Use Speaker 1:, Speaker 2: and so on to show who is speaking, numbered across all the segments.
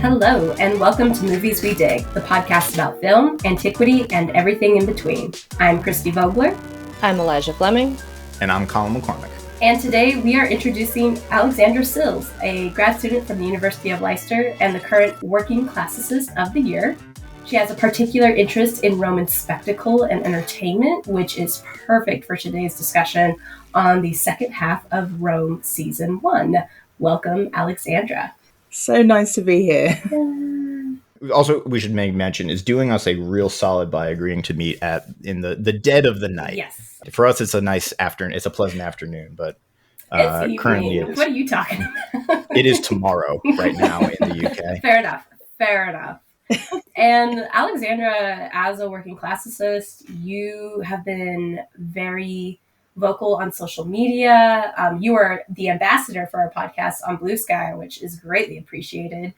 Speaker 1: Hello, and welcome to Movies We Dig, the podcast about film, antiquity, and everything in between. I'm Christy Vogler.
Speaker 2: I'm Elijah Fleming.
Speaker 3: And I'm Colin McCormick.
Speaker 1: And today we are introducing Alexandra Sills, a grad student from the University of Leicester and the current working classicist of the year. She has a particular interest in Roman spectacle and entertainment, which is perfect for today's discussion on the second half of Rome Season 1. Welcome, Alexandra.
Speaker 4: So nice to be here.
Speaker 3: Also, we should make mention, is doing us a real solid by agreeing to meet in the dead of the night.
Speaker 1: Yes.
Speaker 3: For us, it's a nice afternoon. It's a pleasant afternoon, but
Speaker 1: it's
Speaker 3: currently it is.
Speaker 1: What are you talking about?
Speaker 3: It is tomorrow right now in the UK.
Speaker 1: Fair enough. And Alexandra, as a working classicist, you have been very vocal on social media. You are the ambassador for our podcast on Blue Sky, which is greatly appreciated.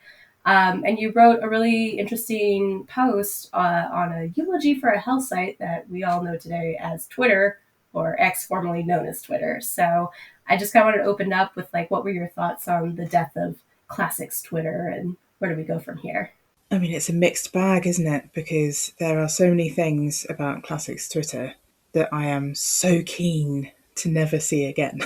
Speaker 1: And you wrote a really interesting post on a eulogy for a hell site that we all know today as Twitter, or X, formerly known as Twitter. So I just kind of wanted to open up with, what were your thoughts on the death of Classics Twitter, and where do we go from here?
Speaker 4: I mean, it's a mixed bag, isn't it? Because there are so many things about Classics Twitter that I am so keen to never see again.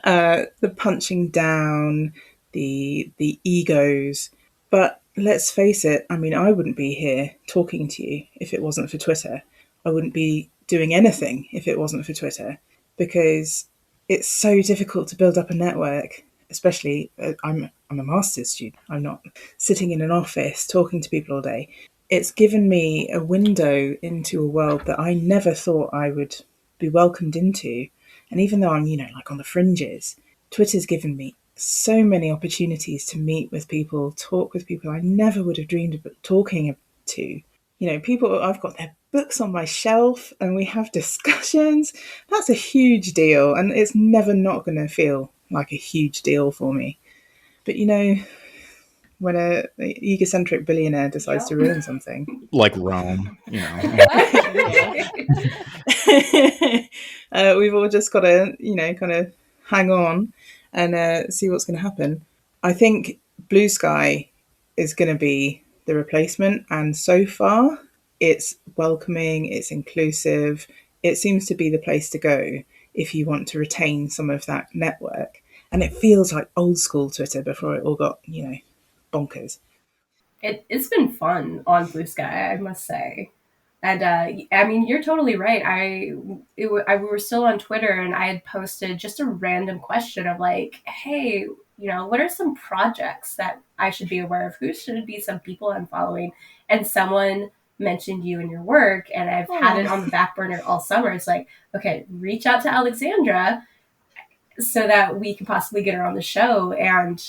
Speaker 4: The punching down, the egos. But let's face it, I mean, I wouldn't be here talking to you if it wasn't for Twitter. I wouldn't be doing anything if it wasn't for Twitter, because it's so difficult to build up a network, especially I'm a master's student. I'm not sitting in an office talking to people all day. It's given me a window into a world that I never thought I would be welcomed into. And even though I'm, on the fringes, Twitter's given me so many opportunities to meet with people, talk with people I never would have dreamed of talking to. People, I've got their books on my shelf and we have discussions. That's a huge deal, and it's never not going to feel like a huge deal for me. But when an egocentric billionaire decides to ruin something,
Speaker 3: like Rome,
Speaker 4: we've all just got to, kind of hang on and see what's going to happen. I think Blue Sky is going to be the replacement, and so far it's welcoming, it's inclusive. It seems to be the place to go if you want to retain some of that network. And it feels like old school Twitter before it all got, bonkers.
Speaker 1: It's been fun on Blue Sky, I must say. And I mean, you're totally right. We were still on Twitter, and I had posted just a random question of hey, what are some projects that I should be aware of? Who should be some people I'm following? And someone mentioned you and your work, and I've had it on the back burner all summer. It's okay, reach out to Alexandra so that we can possibly get her on the show. And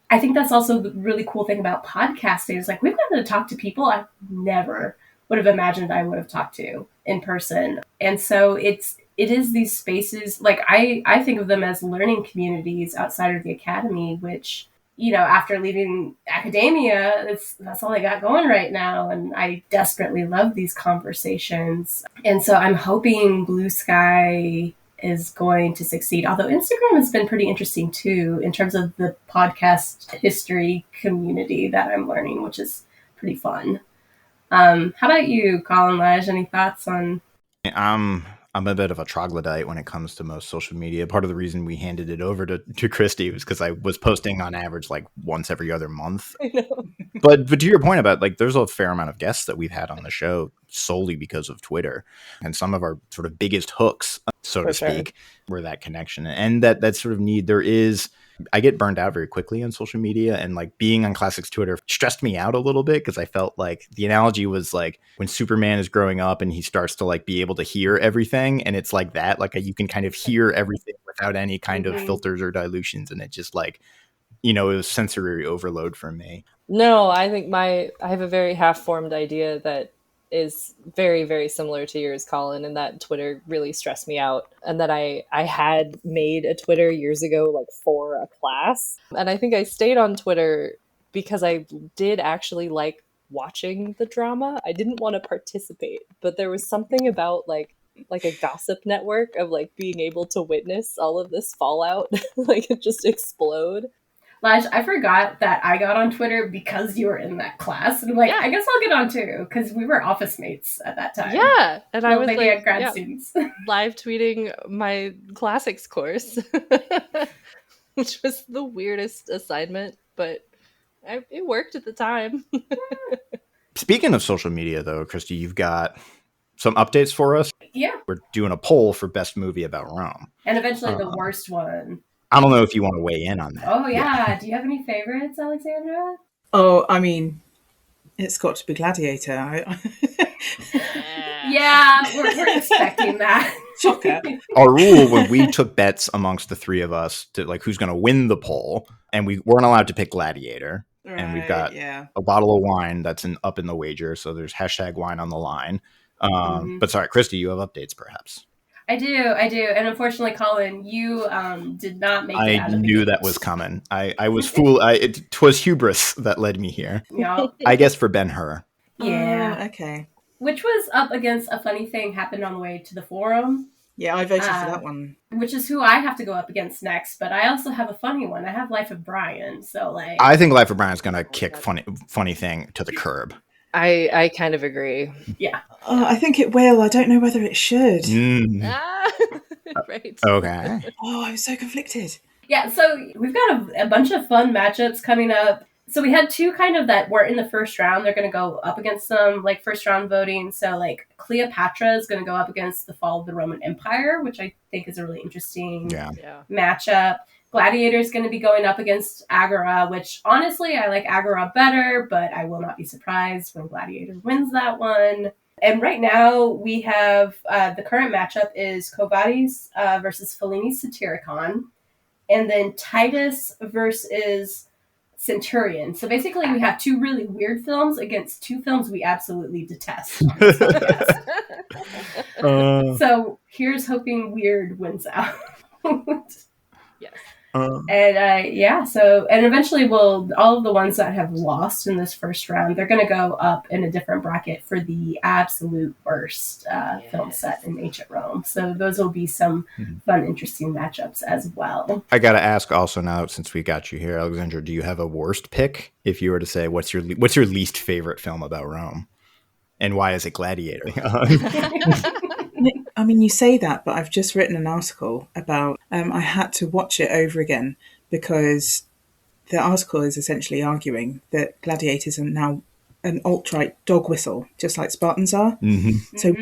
Speaker 1: I think that's also the really cool thing about podcasting is we've gotten to talk to people I never would have imagined I would have talked to in person. And so it is these spaces, I think of them as learning communities outside of the academy, which, after leaving academia, that's all I got going right now. And I desperately love these conversations. And so I'm hoping Blue Sky is going to succeed. Although Instagram has been pretty interesting too, in terms of the podcast history community that I'm learning, which is pretty fun. How about you, Colin Lage? Any thoughts on?
Speaker 3: I'm a bit of a troglodyte when it comes to most social media. Part of the reason we handed it over to Christy was because I was posting on average once every other month.
Speaker 2: I know.
Speaker 3: But to your point about there's a fair amount of guests that we've had on the show solely because of Twitter, and some of our sort of biggest hooks, so to speak, were that connection and that sort of need. There is. I get burned out very quickly on social media, and being on Classics Twitter stressed me out a little bit because I felt the analogy was when Superman is growing up and he starts to be able to hear everything, and it's you can kind of hear everything without any kind of filters or dilutions, and it just it was sensory overload for me.
Speaker 2: No, I think I have a very half-formed idea that is very, very similar to yours, Colin, and that Twitter really stressed me out. And that I had made a Twitter years ago, for a class. And I think I stayed on Twitter because I did actually like watching the drama. I didn't want to participate, but there was something about a gossip network of being able to witness all of this fallout, just explode.
Speaker 1: Laj, I forgot that I got on Twitter because you were in that class. And I'm like, I guess I'll get on too, because we were office mates at that time.
Speaker 2: Yeah, and I was
Speaker 1: like grad students.
Speaker 2: live tweeting my classics course, which was the weirdest assignment, but it worked at the time.
Speaker 3: Speaking of social media, though, Christy, you've got some updates for us.
Speaker 1: Yeah.
Speaker 3: We're doing a poll for best movie about Rome.
Speaker 1: And eventually the worst one.
Speaker 3: I don't know if you want to weigh in on that.
Speaker 1: Oh, yeah. Do you have any favorites, Alexandra?
Speaker 4: Oh, I mean, it's got to be Gladiator.
Speaker 1: Yeah, we're expecting that.
Speaker 4: Shocker.
Speaker 3: Our rule when we took bets amongst the three of us to like who's going to win the poll, and we weren't allowed to pick Gladiator. Right, and we've got a bottle of wine that's up in the wager, so there's hashtag wine on the line. But sorry, Christy, you have updates perhaps.
Speaker 1: I do. And unfortunately, Colin, you did not make it out of the
Speaker 3: knew
Speaker 1: gate.
Speaker 3: That was coming. I was fooled. Twas hubris that led me here.
Speaker 1: Yeah.
Speaker 3: I guess for Ben-Hur.
Speaker 1: Yeah.
Speaker 4: Okay.
Speaker 1: Which was up against a funny thing happened on the way to the forum.
Speaker 4: Yeah, I voted for that one.
Speaker 1: Which is who I have to go up against next. But I also have a funny one. I have Life of Brian. So like,
Speaker 3: I think Life of Brian is going to kick funny thing to the curb.
Speaker 2: I kind of agree.
Speaker 1: Yeah.
Speaker 4: I think it will. I don't know whether it should.
Speaker 2: Right.
Speaker 3: Okay.
Speaker 4: Oh, I'm so conflicted.
Speaker 1: Yeah, so we've got a bunch of fun matchups coming up. So we had two kind of that were in the first round. They're going to go up against them, like first round voting. So like Cleopatra is going to go up against the fall of the Roman Empire, which I think is a really interesting matchup. Gladiator is going to be going up against Agora, which honestly, I like Agora better, but I will not be surprised when Gladiator wins that one. And right now we have the current matchup is Quo Vadis versus Fellini's Satyricon, and then Titus versus Centurion. So basically we have two really weird films against two films we absolutely detest. So here's hoping weird wins out.
Speaker 2: Yes.
Speaker 1: And eventually all of the ones that have lost in this first round, they're going to go up in a different bracket for the absolute worst film set in ancient Rome. So those will be some fun, interesting matchups as well.
Speaker 3: I got to ask also now, since we got you here, Alexandra, do you have a worst pick? If you were to say, what's your least favorite film about Rome? And why is it Gladiator?
Speaker 4: I mean, you say that, but I've just written an article about, I had to watch it over again because the article is essentially arguing that gladiators are now an alt-right dog whistle, just like Spartans are.
Speaker 3: Mm-hmm.
Speaker 4: So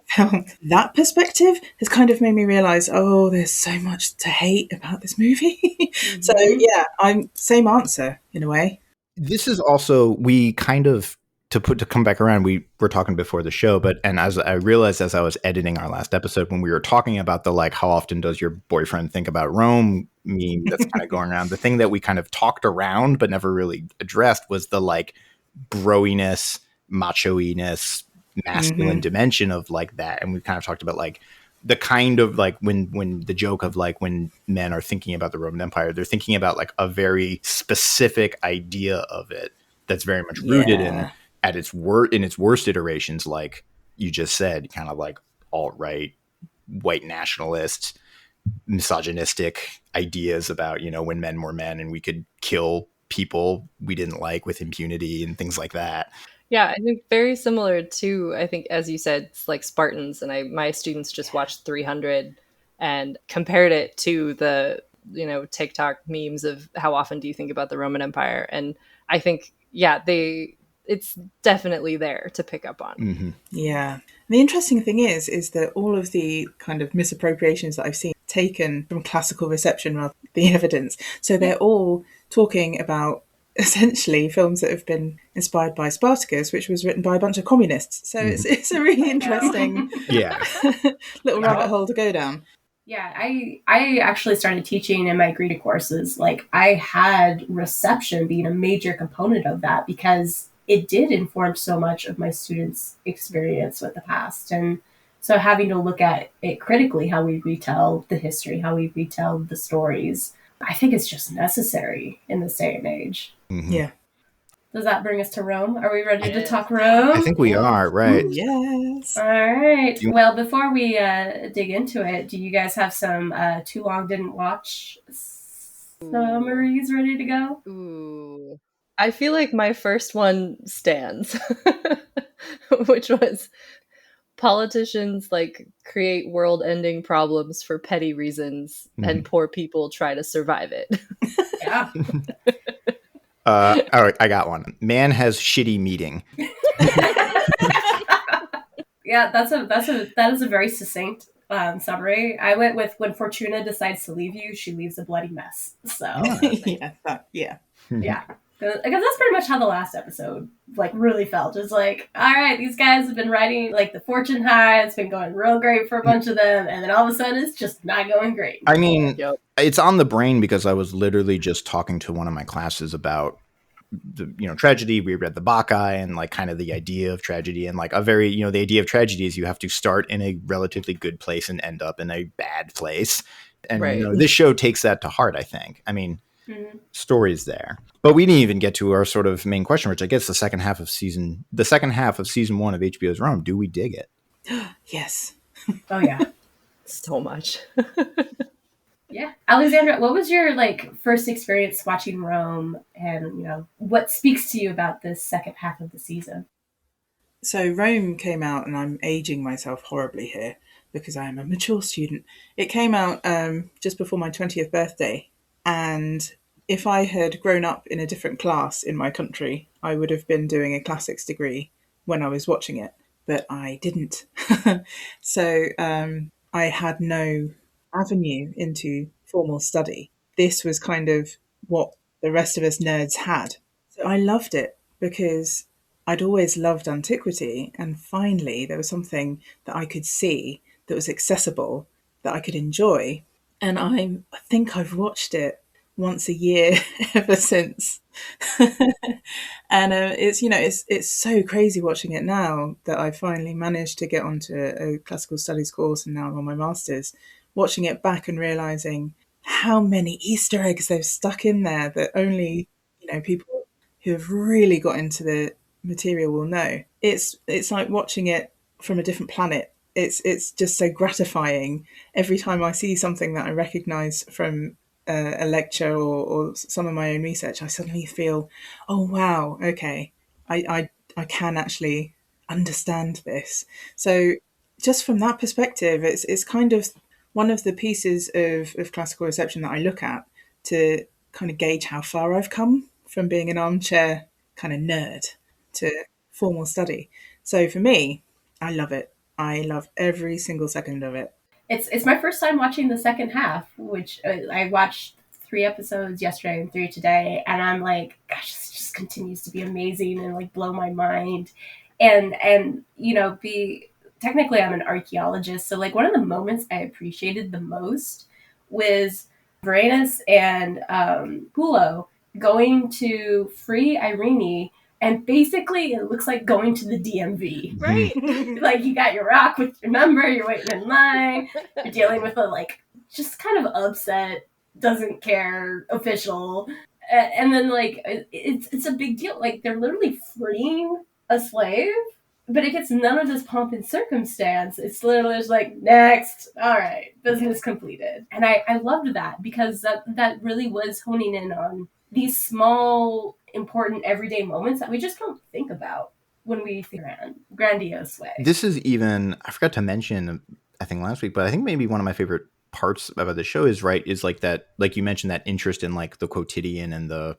Speaker 4: from that perspective has kind of made me realise, there's so much to hate about this movie. Mm-hmm. So yeah, I'm same answer in a way.
Speaker 3: This is also, we kind of, to come back around, we were talking before the show, and as I realized as I was editing our last episode, when we were talking about the like, how often does your boyfriend think about Rome meme that's kind of going around, the thing that we kind of talked around but never really addressed was the like broiness, macho-iness, masculine dimension of like that. And we kind of talked about like the kind of like when the joke of like when men are thinking about the Roman Empire, they're thinking about like a very specific idea of it that's very much rooted in its worst iterations, like you just said, kind of like alt-right, white nationalist, misogynistic ideas about, when men were men and we could kill people we didn't like with impunity and things like that.
Speaker 2: Yeah, I think very similar to, I think, as you said, it's like Spartans, and my students just watched 300 and compared it to the, TikTok memes of how often do you think about the Roman Empire? And I think, it's definitely there to pick up on.
Speaker 3: Mm-hmm.
Speaker 4: Yeah. The interesting thing is that all of the kind of misappropriations that I've seen taken from classical reception rather than the evidence. So they're all talking about essentially films that have been inspired by Spartacus, which was written by a bunch of communists. So it's a really interesting little rabbit hole to go down.
Speaker 1: Yeah, I actually started teaching in my Greek courses. Like, I had reception being a major component of that because it did inform so much of my students' experience with the past. And so having to look at it critically, how we retell the history, how we retell the stories, I think it's just necessary in this day and age.
Speaker 3: Mm-hmm.
Speaker 4: Yeah.
Speaker 1: Does that bring us to Rome? Are we ready to talk Rome?
Speaker 3: I think we are, right?
Speaker 4: Ooh, yes.
Speaker 1: All right. Well, before we dig into it, do you guys have some too long didn't watch? summaries ready to go?
Speaker 2: Ooh. I feel like my first one stands, which was politicians like create world-ending problems for petty reasons, and poor people try to survive it.
Speaker 1: Yeah.
Speaker 3: All right, I got one. Man has shitty meeting.
Speaker 1: Yeah, that is a very succinct summary. I went with when Fortuna decides to leave you, she leaves a bloody mess. So
Speaker 4: yeah.
Speaker 1: Because that's pretty much how the last episode like really felt. It's like, all right, these guys have been riding like the fortune high. It's been going real great for a bunch of them, and then all of a sudden, it's just not going great.
Speaker 3: I mean, It's on the brain because I was literally just talking to one of my classes about the tragedy. We read the Bacchae and like kind of the idea of tragedy, and like a very the idea of tragedy is you have to start in a relatively good place and end up in a bad place, and this show takes that to heart. I think. I mean. Mm-hmm. Stories there, but we didn't even get to our sort of main question, which I guess the second half of season 1 of HBO's Rome. Do we dig it?
Speaker 4: Yes.
Speaker 1: Oh yeah,
Speaker 2: so much.
Speaker 1: Yeah, Alexandra, what was your like first experience watching Rome, and what speaks to you about this second half of the season?
Speaker 4: So Rome came out, and I'm aging myself horribly here because I am a mature student. It came out just before my 20th birthday. And if I had grown up in a different class in my country, I would have been doing a classics degree when I was watching it, but I didn't. So I had no avenue into formal study. This was kind of what the rest of us nerds had. So I loved it because I'd always loved antiquity, and finally there was something that I could see that was accessible, that I could enjoy. And I think I've watched it once a year ever since. And it's so crazy watching it now that I finally managed to get onto a classical studies course, and now I'm on my master's. Watching it back and realizing how many Easter eggs they've stuck in there that only people who have really got into the material will know. It's like watching it from a different planet. It's just so gratifying every time I see something that I recognise from a lecture or some of my own research. I suddenly feel, oh wow, okay, I can actually understand this. So just from that perspective, it's kind of one of the pieces of classical reception that I look at to kind of gauge how far I've come from being an armchair kind of nerd to formal study. So for me, I love it. I love every single second of it.
Speaker 1: It's my first time watching the second half, which I watched 3 episodes yesterday and 3 today, and I'm like, gosh, this just continues to be amazing and like blow my mind. And technically I'm an archaeologist, so like one of the moments I appreciated the most was Varanus and Pulo going to free Irene. And basically, it looks like going to the DMV, right? Like, you got your rock with your number, you're waiting in line, you're dealing with a, like, just kind of upset, doesn't care official. And then, like, it's a big deal. Like, they're literally freeing a slave, but it gets none of this pomp and circumstance. It's literally just like, next, all right, business completed. And I loved that because that really was honing in on these small, important everyday moments that we just don't think about when we think around grandiose way.
Speaker 3: This is even, I forgot to mention, I think last week, but I think maybe one of my favorite parts about the show is like that, like you mentioned, that interest in like the quotidian and the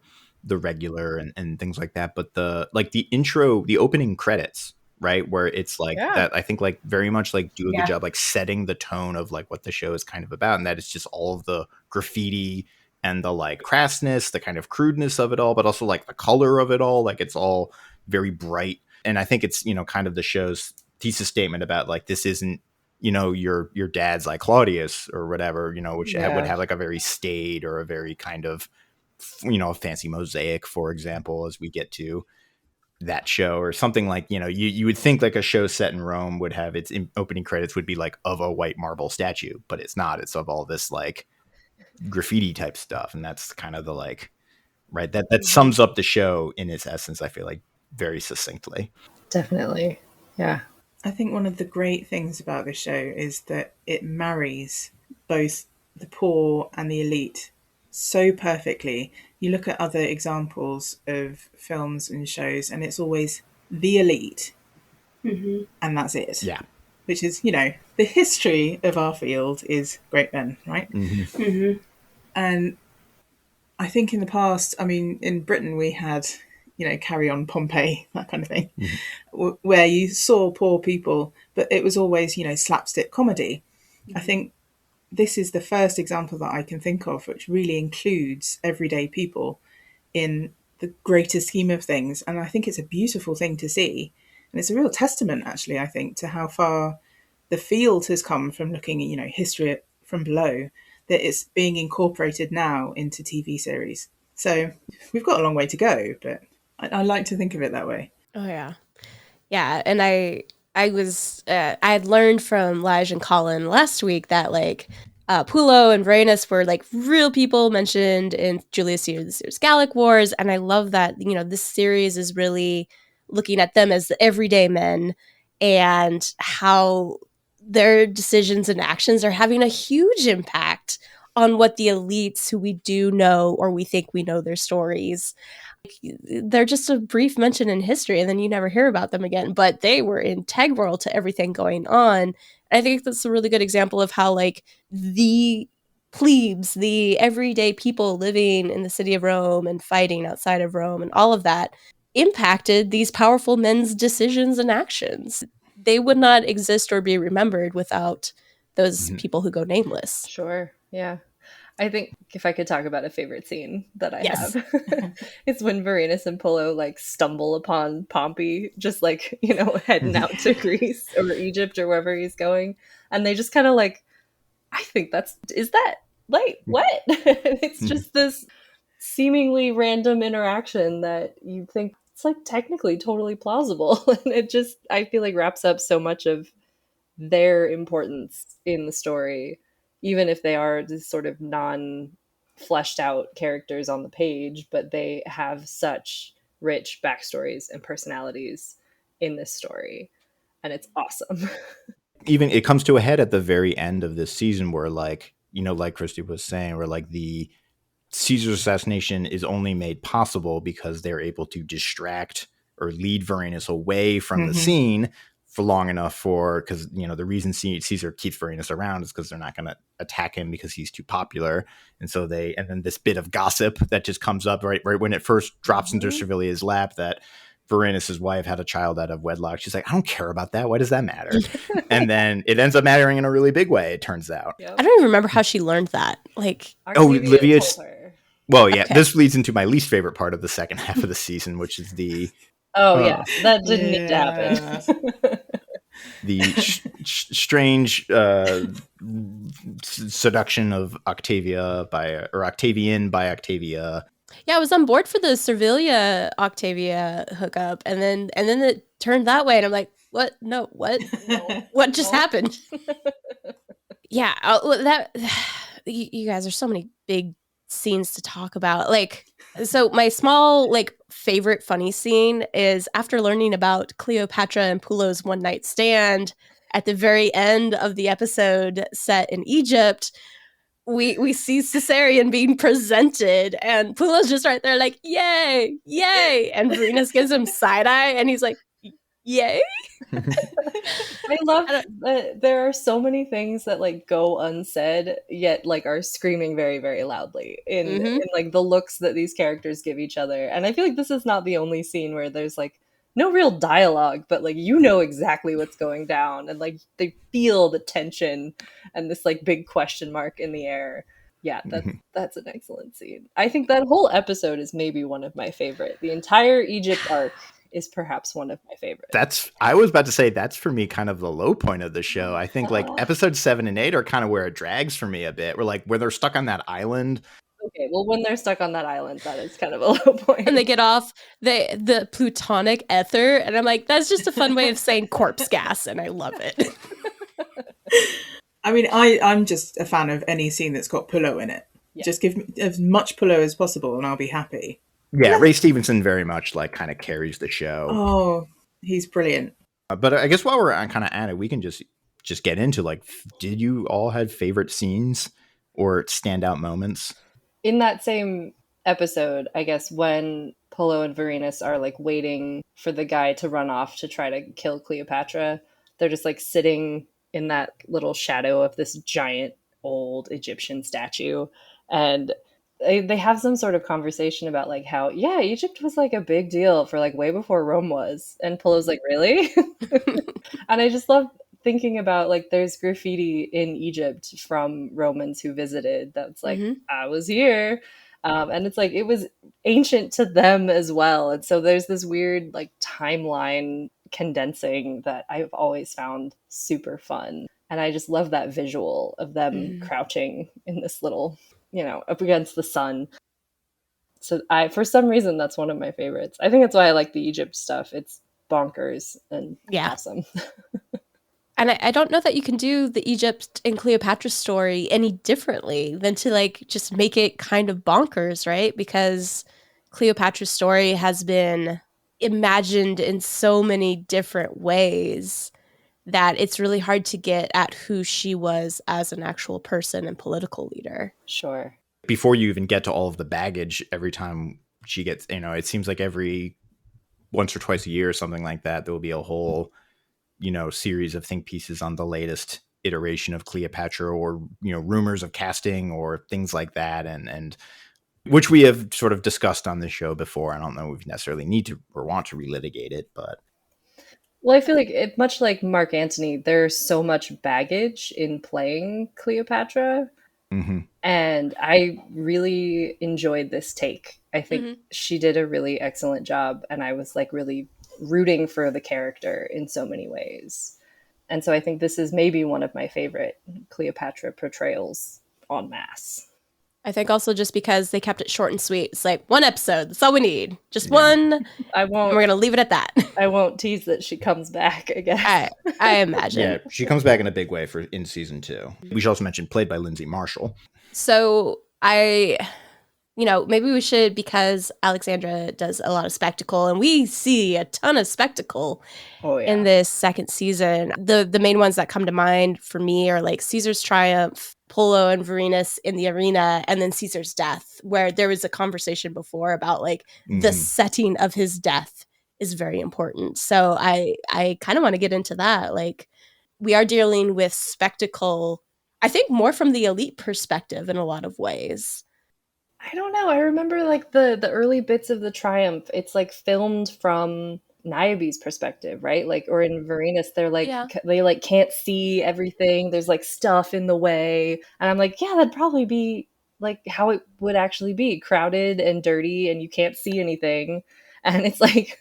Speaker 3: regular and things like that. But the intro, the opening credits, right, where it's like that, I think like very much like do a good job like setting the tone of like what the show is kind of about, and that it's just all of the graffiti and the like crassness, the kind of crudeness of it all, but also like the color of it all. Like it's all very bright. And I think it's, kind of the show's thesis statement about like, this isn't, your dad's like Claudius or whatever, which would have like a very staid or a very kind of, fancy mosaic, for example, as we get to that show or something like, you would think like a show set in Rome would have its opening credits would be like of a white marble statue, but it's not. It's of all this like graffiti type stuff, and that's kind of the like right that sums up the show in its essence, I feel like, very succinctly.
Speaker 2: Definitely. Yeah,
Speaker 4: I think one of the great things about this show is that it marries both the poor and the elite so perfectly. You look at other examples of films and shows, and it's always the elite, and that's it.
Speaker 3: Yeah.
Speaker 4: Which is, the history of our field is great men, right? And I think in the past, I mean, in Britain, we had, Carry On Pompeii, that kind of thing, where you saw poor people, but it was always, slapstick comedy. I think this is the first example that I can think of which really includes everyday people in the greater scheme of things. And I think it's a beautiful thing to see. And it's a real testament, actually, I think, to how far the field has come from looking at, history from below, that it's being incorporated now into TV series. So we've got a long way to go, but I like to think of it that way.
Speaker 5: Oh, yeah. Yeah, and I had learned from Lige and Colin last week that Pulo and Varanus were real people mentioned in Julius Caesar's Gallic Wars, and I love that this series is really looking at them as the everyday men and how their decisions and actions are having a huge impact on what the elites who we do know or we think we know their stories. They're just a brief mention in history and then you never hear about them again, but they were integral to everything going on. I think that's a really good example of how the plebes, the everyday people living in the city of Rome and fighting outside of Rome and all of that impacted these powerful men's decisions and actions. They would not exist or be remembered without those people who go nameless.
Speaker 2: Sure. Yeah. I think if I could talk about a favorite scene that I have, it's when Varanus and Pulo stumble upon Pompey, just heading out to Greece or Egypt or wherever he's going. And they just kind of what? It's just this seemingly random interaction that you think it's technically totally plausible. And it just, I feel wraps up so much of their importance in the story, even if they are these sort of non-fleshed out characters on the page, but they have such rich backstories and personalities in this story. And it's awesome.
Speaker 3: Even it comes to a head at the very end of this season where like Christy was saying, where the Caesar's assassination is only made possible because they're able to distract or lead Varanus away from the scene for long enough because the reason Caesar keeps Varanus around is because they're not going to attack him because he's too popular. And so and then this bit of gossip that just comes up right when it first drops into Servilia's lap, that Varanus's wife had a child out of wedlock. She's like, I don't care about that. Why does that matter? And then it ends up mattering in a really big way, it turns out.
Speaker 5: Yep. I don't even remember how she learned that.
Speaker 3: Olivia told her. Well, yeah, okay. This leads into my least favorite part of the second half of the season, which is the...
Speaker 2: yeah, that didn't need to happen.
Speaker 3: The strange seduction of Octavian by Octavia.
Speaker 5: Yeah, I was on board for the Servilia Octavia hookup, and then it turned that way, and I'm like, what? No, what? What just happened? Yeah, you guys, there's so many big scenes to talk about. So my small favorite funny scene is after learning about Cleopatra and Pulo's one night stand at the very end of the episode set in Egypt. We see Caesarion being presented and Pulo's just right there yay, yay. And Varanus gives him side eye and he's like, yay.
Speaker 2: I love that there are so many things that go unsaid yet are screaming very, very loudly in the looks that these characters give each other. And I feel this is not the only scene where there's no real dialogue, but exactly what's going down, and they feel the tension and this big question mark in the air. Yeah, that's an excellent scene. I think that whole episode is maybe one of my favorite. The entire Egypt arc is perhaps one of my favorites.
Speaker 3: I was about to say that's for me kind of the low point of the show. I think episodes 7 and 8 are kind of where it drags for me a bit. We're where they're stuck on that island.
Speaker 2: Okay, well, when they're stuck on that island, that is kind of a low point.
Speaker 5: And they get off the plutonic ether, and I'm like, that's just a fun way of saying corpse gas, and I love it.
Speaker 4: I mean, I'm just a fan of any scene that's got Pulo in it. Yeah. Just give me as much Pulo as possible, and I'll be happy.
Speaker 3: Yeah, Ray Stevenson very much kind of carries the show.
Speaker 4: Oh, he's brilliant.
Speaker 3: But I guess while we're kind of at it, we can just get into did you all have favorite scenes or standout moments?
Speaker 2: In that same episode, I guess, when Pullo and Varenus are like waiting for the guy to run off to try to kill Cleopatra, they're just like sitting in that little shadow of this giant old Egyptian statue. And they have some sort of conversation about like how, yeah, Egypt was like a big deal for like way before Rome was. And Pullo's like, really? And I just love thinking about like there's graffiti in Egypt from Romans who visited that's like, I was here. And it's like it was ancient to them as well. And so there's this weird like timeline condensing that I've always found super fun. And I just love that visual of them crouching in this little, up against the sun. So for some reason, that's one of my favorites. I think that's why I like the Egypt stuff. It's bonkers and awesome.
Speaker 5: And I don't know that you can do the Egypt and Cleopatra story any differently than to like just make it kind of bonkers, right? Because Cleopatra's story has been imagined in so many different ways that it's really hard to get at who she was as an actual person and political leader.
Speaker 2: Sure.
Speaker 3: Before you even get to all of the baggage, every time she gets, it seems like every once or twice a year or something like that, there will be a whole series of think pieces on the latest iteration of Cleopatra or, rumors of casting or things like that. And which we have sort of discussed on this show before. I don't know if we necessarily need to or want to relitigate it, but.
Speaker 2: Well, I feel like much like Mark Antony, there's so much baggage in playing Cleopatra.
Speaker 3: Mm-hmm.
Speaker 2: And I really enjoyed this take. I think she did a really excellent job. And I was like really rooting for the character in so many ways. And so I think this is maybe one of my favorite Cleopatra portrayals en masse.
Speaker 5: I think also just because they kept it short and sweet. It's like one episode. That's all we need. Just one.
Speaker 2: We're
Speaker 5: going to leave it at that.
Speaker 2: I won't tease that she comes back, I guess.
Speaker 5: I imagine.
Speaker 3: Yeah, she comes back in a big way in season 2. We should also mention played by Lindsay Marshall.
Speaker 5: So maybe we should, because Alexandra does a lot of spectacle and we see a ton of spectacle in this second season. The main ones that come to mind for me are like Caesar's triumph, Pullo and Varenus in the arena, and then Caesar's death, where there was a conversation before about like the setting of his death is very important. So I kind of want to get into that. Like, we are dealing with spectacle, I think, more from the elite perspective in a lot of ways.
Speaker 2: I don't know. I remember like the early bits of the triumph. It's like filmed from Niobe's perspective, right? Like, or in Varenus, they're like, they like can't see everything. There's like stuff in the way. And I'm like, yeah, that'd probably be like how it would actually be, crowded and dirty and you can't see anything. And it's like,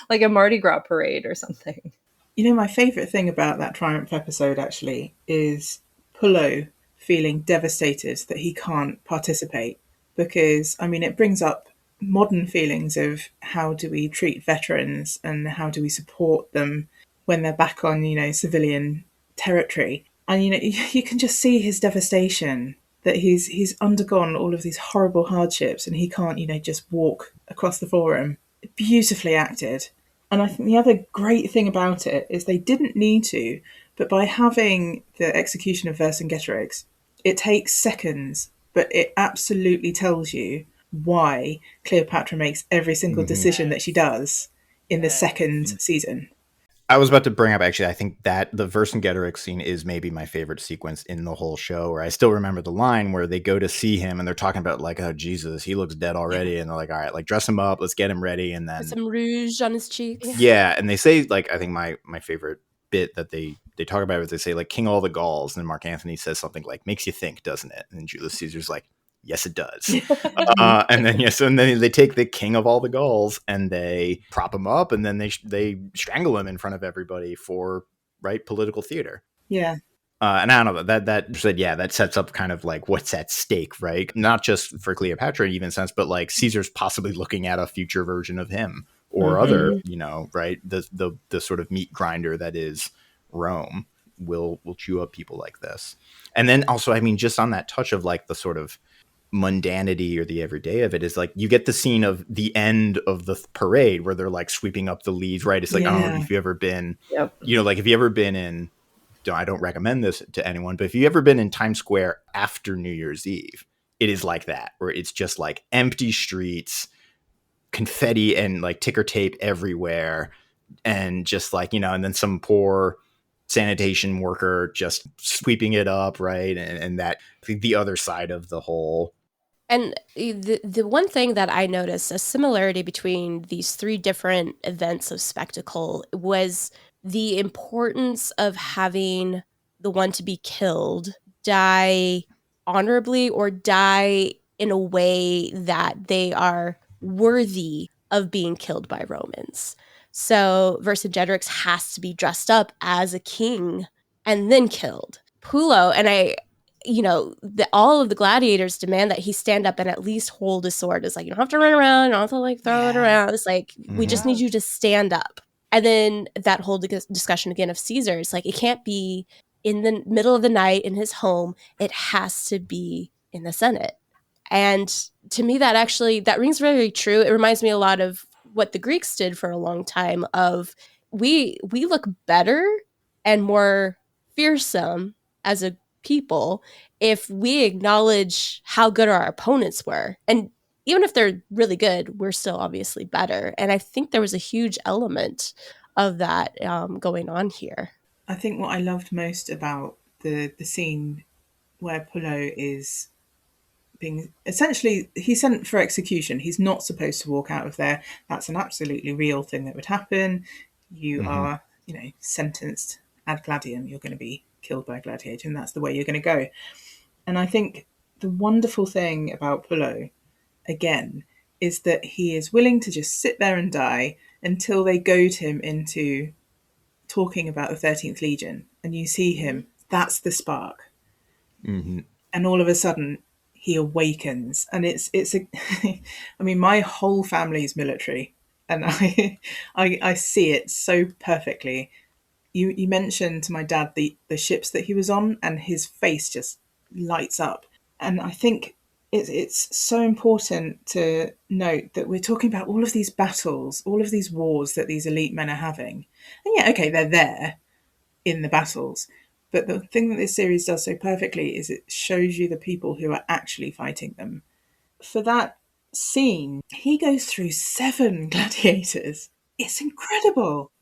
Speaker 2: like a Mardi Gras parade or something.
Speaker 4: My favorite thing about that triumph episode actually is Pullo feeling devastated that he can't participate. Because, it brings up modern feelings of how do we treat veterans and how do we support them when they're back on, civilian territory. And, you can just see his devastation that he's undergone all of these horrible hardships and he can't, just walk across the forum. Beautifully acted. And I think the other great thing about it is they didn't need to, but by having the execution of Vercingetorix, it takes seconds, but it absolutely tells you why Cleopatra makes every single decision that she does in the second season.
Speaker 3: I was about to bring up, actually, I think that the Vercingetorix scene is maybe my favorite sequence in the whole show, where I still remember the line where they go to see him and they're talking about like, oh, Jesus, he looks dead already. And they're like, all right, like dress him up. Let's get him ready. And then
Speaker 5: put some rouge on his cheeks.
Speaker 3: Yeah. And they say, like, I think my favorite bit that they talk about is they say like king all the Gauls. And then Mark Antony says something like, makes you think, doesn't it? And Julius Caesar's like, yes, it does. And then they take the king of all the Gauls and they prop him up and then they strangle him in front of everybody for political theater.
Speaker 4: Yeah.
Speaker 3: And I don't know, that sets up kind of like what's at stake, right? Not just for Cleopatra in even sense, but like Caesar's possibly looking at a future version of him or other, right? The sort of meat grinder that is Rome will chew up people like this. And then also, just on that touch of like the sort of mundanity or the everyday of it is like you get the scene of the end of the parade where they're like sweeping up the leaves, right? It's like, I don't know if you've ever been, like if you ever been in, I don't recommend this to anyone, but if you've ever been in Times Square after New Year's Eve, it is like that, where it's just like empty streets, confetti and like ticker tape everywhere, and just like, and then some poor sanitation worker just sweeping it up, right? And that the other side of the whole.
Speaker 5: And the one thing that I noticed, a similarity between these three different events of spectacle, was the importance of having the one to be killed die honorably or die in a way that they are worthy of being killed by Romans. So Vercingetorix has to be dressed up as a king and then killed. Pullo, and all of the gladiators demand that he stand up and at least hold his sword. It's like, you don't have to run around, you don't have to like throw it around. It's like, we just need you to stand up. And then that whole discussion again of Caesar, it's like, it can't be in the middle of the night in his home. It has to be in the Senate. And to me, that rings very true. It reminds me a lot of what the Greeks did for a long time of we look better and more fearsome as a people if we acknowledge how good our opponents were. And even if they're really good, we're still obviously better. And I think there was a huge element of that going on here.
Speaker 4: I think what I loved most about the scene where Pullo is being essentially, he's sent for execution. He's not supposed to walk out of there. That's an absolutely real thing that would happen. You are, sentenced ad gladium. You're going to be killed by a gladiator, and that's the way you're going to go. And I think the wonderful thing about Pullo, again, is that he is willing to just sit there and die until they goad him into talking about the 13th Legion. And you see him, that's the spark.
Speaker 3: Mm-hmm.
Speaker 4: And all of a sudden, he awakens. And it's I mean, my whole family is military, and I see it so perfectly. You mentioned to my dad the ships that he was on, and his face just lights up. And I think it's so important to note that we're talking about all of these battles, all of these wars that these elite men are having. And yeah, okay, they're there in the battles. But the thing that this series does so perfectly is it shows you the people who are actually fighting them. For that scene, he goes through 7 gladiators. It's incredible.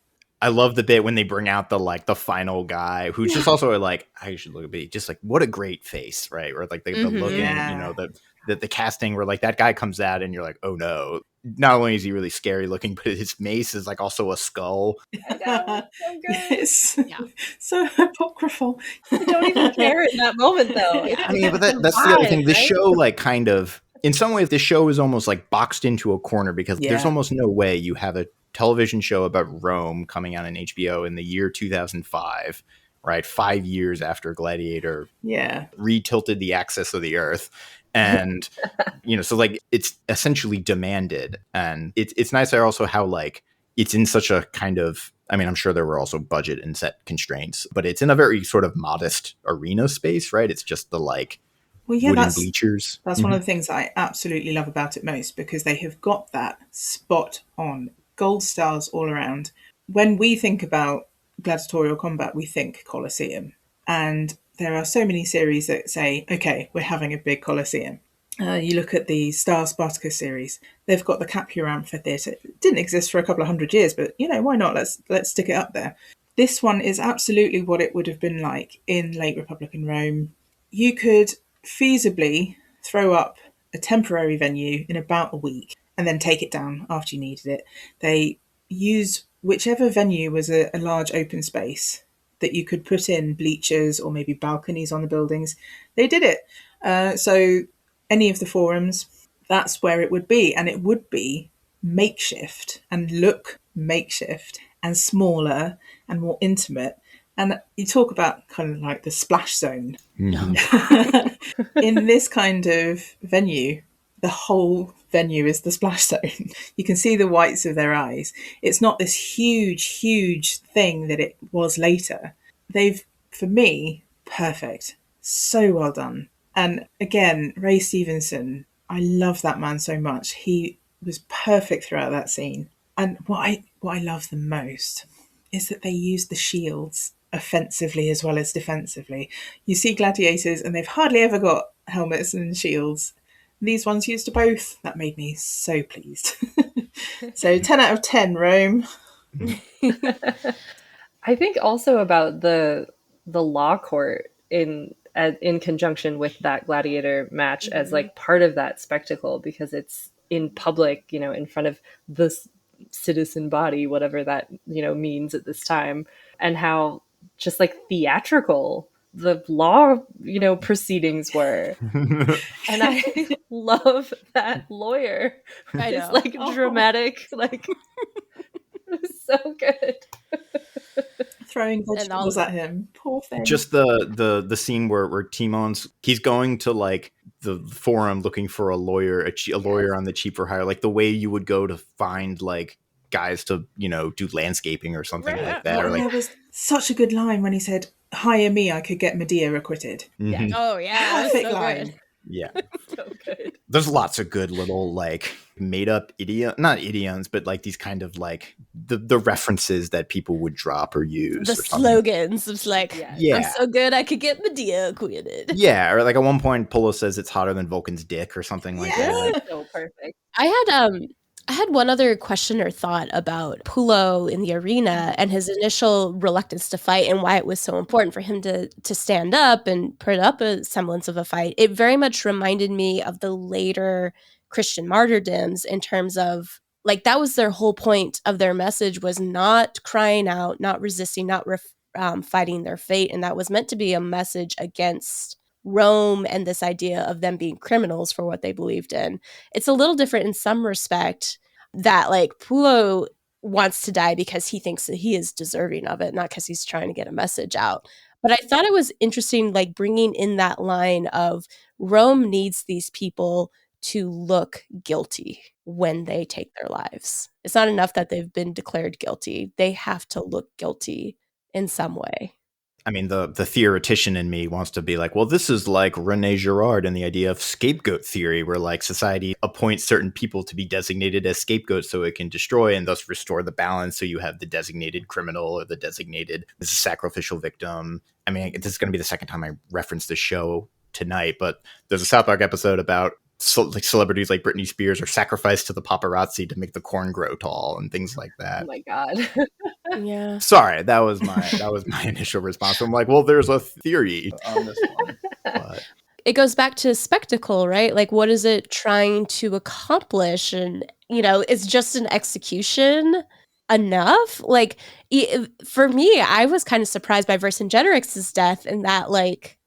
Speaker 3: I love the bit when they bring out the final guy who's just also like, I should look at me, just like, what a great face, right? Or like the looking, the casting where like that guy comes out and you're like, oh no. Not only is he really scary looking, but his mace is like also a skull.
Speaker 5: I know. So good.
Speaker 4: Yes. Yeah. So apocryphal.
Speaker 2: You don't even care in that moment though.
Speaker 3: I mean, but that's the other thing. The show like kind of, in some ways, the show is almost like boxed into a corner because there's almost no way you have a television show about Rome coming out on HBO in the year 2005, right? 5 years after Gladiator retilted the axis of the earth. And, so like it's essentially demanded. And it's nice there also how like it's in such a kind of, I mean, I'm sure there were also budget and set constraints, but it's in a very sort of modest arena space, right? It's just the like wooden bleachers.
Speaker 4: That's one of the things I absolutely love about it most, because they have got that spot on. Gold stars all around. When we think about gladiatorial combat, we think Colosseum. And there are so many series that say, okay, we're having a big Colosseum. You look at the Star Spartacus series. They've got the Capua Amphitheatre. It didn't exist for a couple of 100 years, but, why not? Let's stick it up there. This one is absolutely what it would have been like in late Republican Rome. You could feasibly throw up a temporary venue in about a week and then take it down after you needed it. They used whichever venue was a large open space that you could put in bleachers or maybe balconies on the buildings. They did it. So any of the forums, that's where it would be. And it would be makeshift and look makeshift and smaller and more intimate. And you talk about kind of like the splash zone. In this kind of venue, the whole venue is the splash zone. You can see the whites of their eyes. It's not this huge, huge thing that it was later. They've, for me, perfect. So well done. And again, Ray Stevenson, I love that man so much. He was perfect throughout that scene. And what I love the most is that they used the shields. offensively as well as defensively. You see gladiators and they've hardly ever got helmets and shields. These ones used to both. That made me so pleased. So 10 out of 10, Rome.
Speaker 2: I think also about the law court in conjunction with that gladiator match as like part of that spectacle, because it's in public, you know, in front of the citizen body, whatever that, you know, means at this time, and how just like theatrical the law, you know, proceedings were. And I love that lawyer.
Speaker 5: I know.
Speaker 2: It's like dramatic, like it was so good.
Speaker 4: Throwing vegetables at him. Poor thing.
Speaker 3: Just the scene where Timon's, he's going to like the forum looking for a lawyer, a lawyer on the cheap for hire, like the way you would go to find like guys to, you know, do landscaping or something like that.
Speaker 4: Well,
Speaker 3: or like,
Speaker 4: there was such a good line when he said, "Hire me, I could get Medea acquitted."
Speaker 2: Yeah.
Speaker 5: Oh yeah,
Speaker 4: Perfect
Speaker 5: so
Speaker 4: line.
Speaker 5: good.
Speaker 3: Yeah.
Speaker 2: So good.
Speaker 3: There's lots of good little like made up not idioms, but like these kind of like the references that people would drop or use.
Speaker 5: The
Speaker 3: or
Speaker 5: slogans. It's like,
Speaker 3: yeah.
Speaker 5: I'm so good I could get Medea acquitted.
Speaker 3: Yeah, or like at one point Polo says it's hotter than Vulcan's dick or something like that.
Speaker 2: So perfect.
Speaker 5: I had one other question or thought about Pulo in the arena and his initial reluctance to fight and why it was so important for him to stand up and put up a semblance of a fight. It very much reminded me of the later Christian martyrdoms in terms of, like, that was their whole point of their message, was not crying out, not resisting, not fighting their fate. And that was meant to be a message against Rome and this idea of them being criminals for what they believed in. It's a little different in some respect, that like Pulo wants to die because he thinks that he is deserving of it, not because he's trying to get a message out. But I thought it was interesting, like bringing in that line of Rome needs these people to look guilty when they take their lives. It's not enough that they've been declared guilty. They have to look guilty in some way.
Speaker 3: I mean, the theoretician in me wants to be like, well, this is like Rene Girard and the idea of scapegoat theory, where like society appoints certain people to be designated as scapegoats so it can destroy and thus restore the balance. So you have the designated criminal or the designated sacrificial victim. I mean, this is going to be the second time I reference this show tonight, but there's a South Park episode about like celebrities like Britney Spears are sacrificed to the paparazzi to make the corn grow tall and things like that.
Speaker 2: Oh my God.
Speaker 5: Yeah.
Speaker 3: Sorry, that was my initial response. I'm like, well, there's a theory on this one. But
Speaker 5: it goes back to spectacle, right? Like, what is it trying to accomplish? And, you know, it's just an execution enough. Like, for me, I was kind of surprised by Vercingetorix's death, in that, like,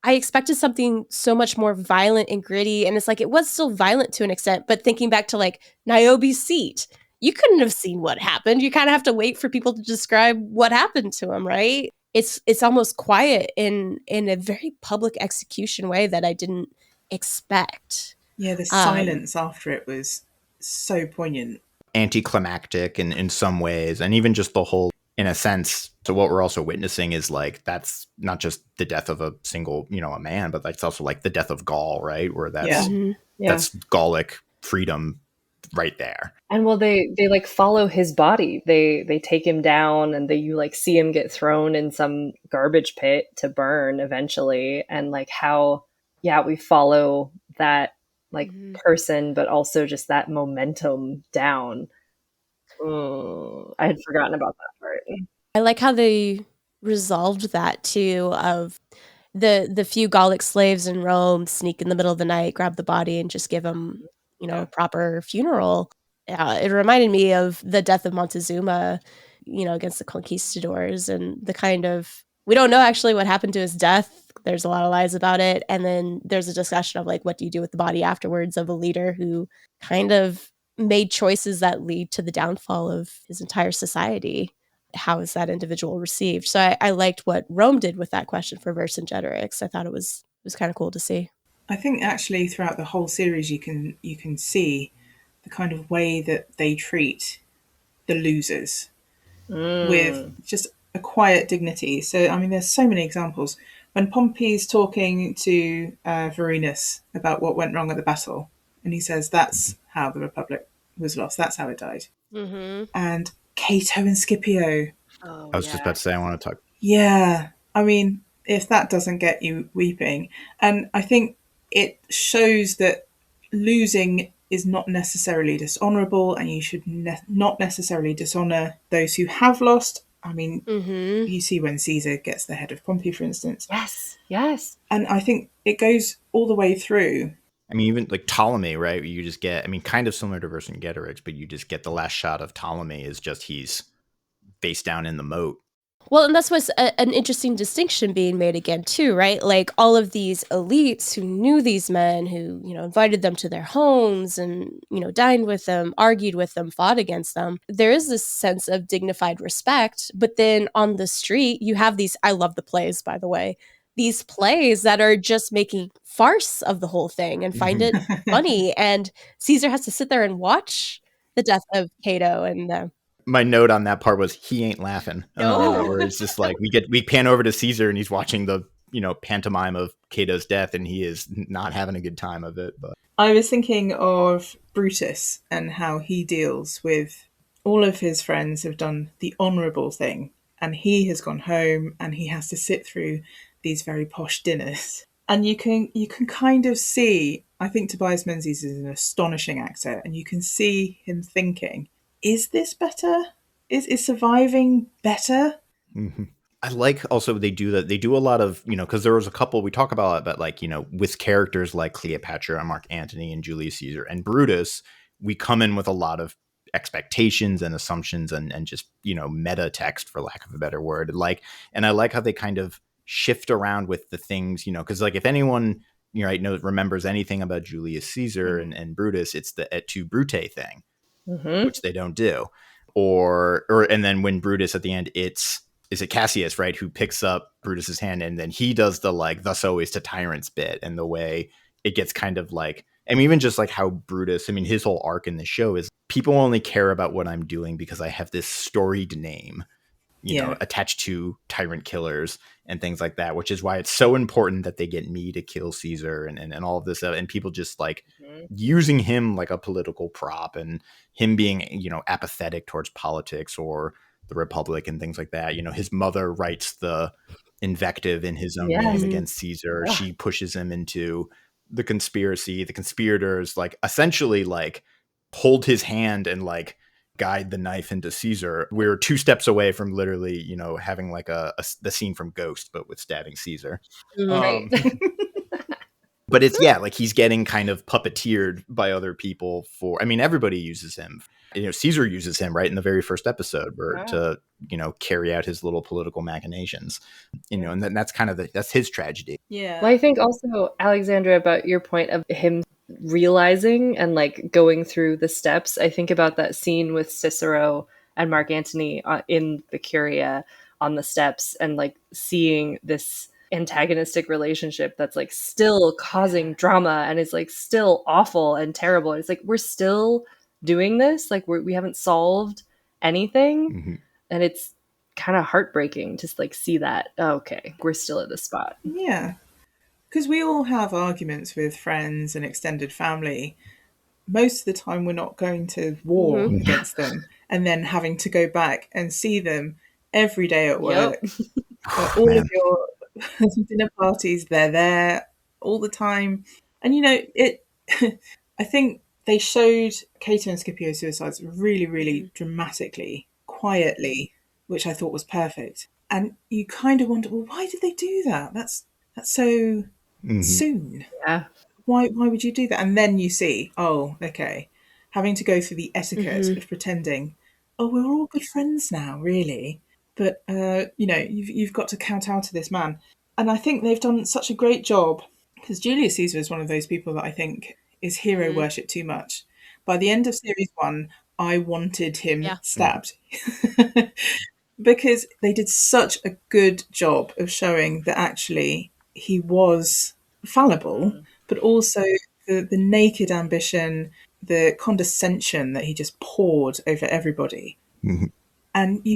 Speaker 5: I expected something so much more violent and gritty. And it's like, it was still violent to an extent, but thinking back to like Niobe's seat, you couldn't have seen what happened. You kind of have to wait for people to describe what happened to him, right? It's almost quiet in a very public execution way that I didn't expect.
Speaker 4: Yeah, the silence after it was so poignant.
Speaker 3: Anticlimactic in some ways, and even just the whole, in a sense, so what we're also witnessing is like, that's not just the death of a single, you know, a man, but that's also like the death of Gaul, right? Where that's Gallic freedom right there.
Speaker 2: And well, they like follow his body. They take him down, and you like see him get thrown in some garbage pit to burn eventually. And like how, we follow that like person, but also just that momentum down. I had forgotten about that part.
Speaker 5: I like how they resolved that too, of the few Gallic slaves in Rome sneak in the middle of the night, grab the body, and just give him, you know, a proper funeral. It reminded me of the death of Montezuma, you know, against the conquistadors, and the kind of, we don't know actually what happened to his death. There's a lot of lies about it. And then there's a discussion of like, what do you do with the body afterwards of a leader who kind of made choices that lead to the downfall of his entire society? How is that individual received? So I liked what Rome did with that question for Vercingetorix. I thought it was kind of cool to see.
Speaker 4: I think actually throughout the whole series you can see the kind of way that they treat the losers with just a quiet dignity. So I mean, there's so many examples. When Pompey's talking to Vorenus about what went wrong at the battle, and he says that's how the Republic was lost, that's how it died. And Cato and Scipio,
Speaker 2: Oh,
Speaker 3: I was just about to say I want to talk.
Speaker 4: Yeah. I mean, if that doesn't get you weeping, and I think it shows that losing is not necessarily dishonorable, and you should not necessarily dishonor those who have lost. I mean, you see when Caesar gets the head of Pompey, for instance.
Speaker 2: Yes.
Speaker 4: And I think it goes all the way through.
Speaker 3: I mean, even like Ptolemy, right? You just get, I mean, kind of similar to Vercingetorix, but you just get the last shot of Ptolemy is just he's face down in the moat.
Speaker 5: Well, and that's what's an interesting distinction being made again, too, right? Like all of these elites who knew these men, who, invited them to their homes and, dined with them, argued with them, fought against them. There is this sense of dignified respect. But then on the street, you have these, I love the plays, by the way, these plays that are just making farce of the whole thing and find it funny. And Caesar has to sit there and watch the death of Cato and
Speaker 3: my note on that part was he ain't laughing.
Speaker 5: No.
Speaker 3: Where it's just like we pan over to Caesar and he's watching the pantomime of Cato's death and he is not having a good time of it. But
Speaker 4: I was thinking of Brutus and how he deals with all of his friends have done the honourable thing, and he has gone home and he has to sit through these very posh dinners. And you can kind of see, I think Tobias Menzies is an astonishing actor, and you can see him thinking, is this better? Is surviving better?
Speaker 3: Mm-hmm. I like also they do that. They do a lot of, because there was a couple we talk about, but like, with characters like Cleopatra and Mark Antony and Julius Caesar and Brutus, we come in with a lot of expectations and assumptions and just, meta text, for lack of a better word. And I like how they kind of shift around with the things, because like if anyone, remembers anything about Julius Caesar and Brutus, it's the et tu Brute thing, which they don't do. And then when Brutus at the end, is it Cassius, right, who picks up Brutus's hand and then he does the like thus always to tyrants bit, and the way it gets kind of like, I mean, even just like how Brutus, I mean, his whole arc in the show is people only care about what I'm doing because I have this storied name, attached to tyrant killers and things like that, which is why it's so important that they get me to kill Caesar and all of this. And people just like using him like a political prop and him being, apathetic towards politics or the Republic and things like that. His mother writes the invective in his own name against Caesar. Yeah. She pushes him into the conspiracy. The conspirators like essentially like hold his hand and like guide the knife into Caesar. We're 2 steps away from literally, having like the scene from Ghost, but with stabbing Caesar.
Speaker 2: Right.
Speaker 3: But it's, like he's getting kind of puppeteered by other people everybody uses him. Caesar uses him right in the very first episode to, carry out his little political machinations, and then that's kind of that's his tragedy.
Speaker 4: Yeah.
Speaker 2: Well, I think also, Alexandra, about your point of him realizing and like going through the steps, I think about that scene with Cicero and Mark Antony in the Curia on the steps and like seeing this antagonistic relationship that's like still causing drama and is like still awful and terrible. It's like we're still doing this, like we haven't solved anything, and it's kind of heartbreaking to like see that. Oh, okay, we're still at this spot.
Speaker 4: Yeah, because we all have arguments with friends and extended family. Most of the time, we're not going to war against them, and then having to go back and see them every day at work. All of your dinner parties, they're there all the time. And I think they showed Cato and Scipio's suicides really, really dramatically, quietly, which I thought was perfect. And you kind of wonder, well, why did they do that? That's so soon.
Speaker 2: Yeah.
Speaker 4: Why would you do that? And then you see, oh, okay, having to go through the etiquette of pretending, oh, we're all good friends now, really. But, you've got to kowtow to this man. And I think they've done such a great job, because Julius Caesar is one of those people that I think is hero worship too much. By the end of series 1, I wanted him stabbed. Because they did such a good job of showing that actually he was fallible, but also the naked ambition, the condescension that he just poured over everybody. And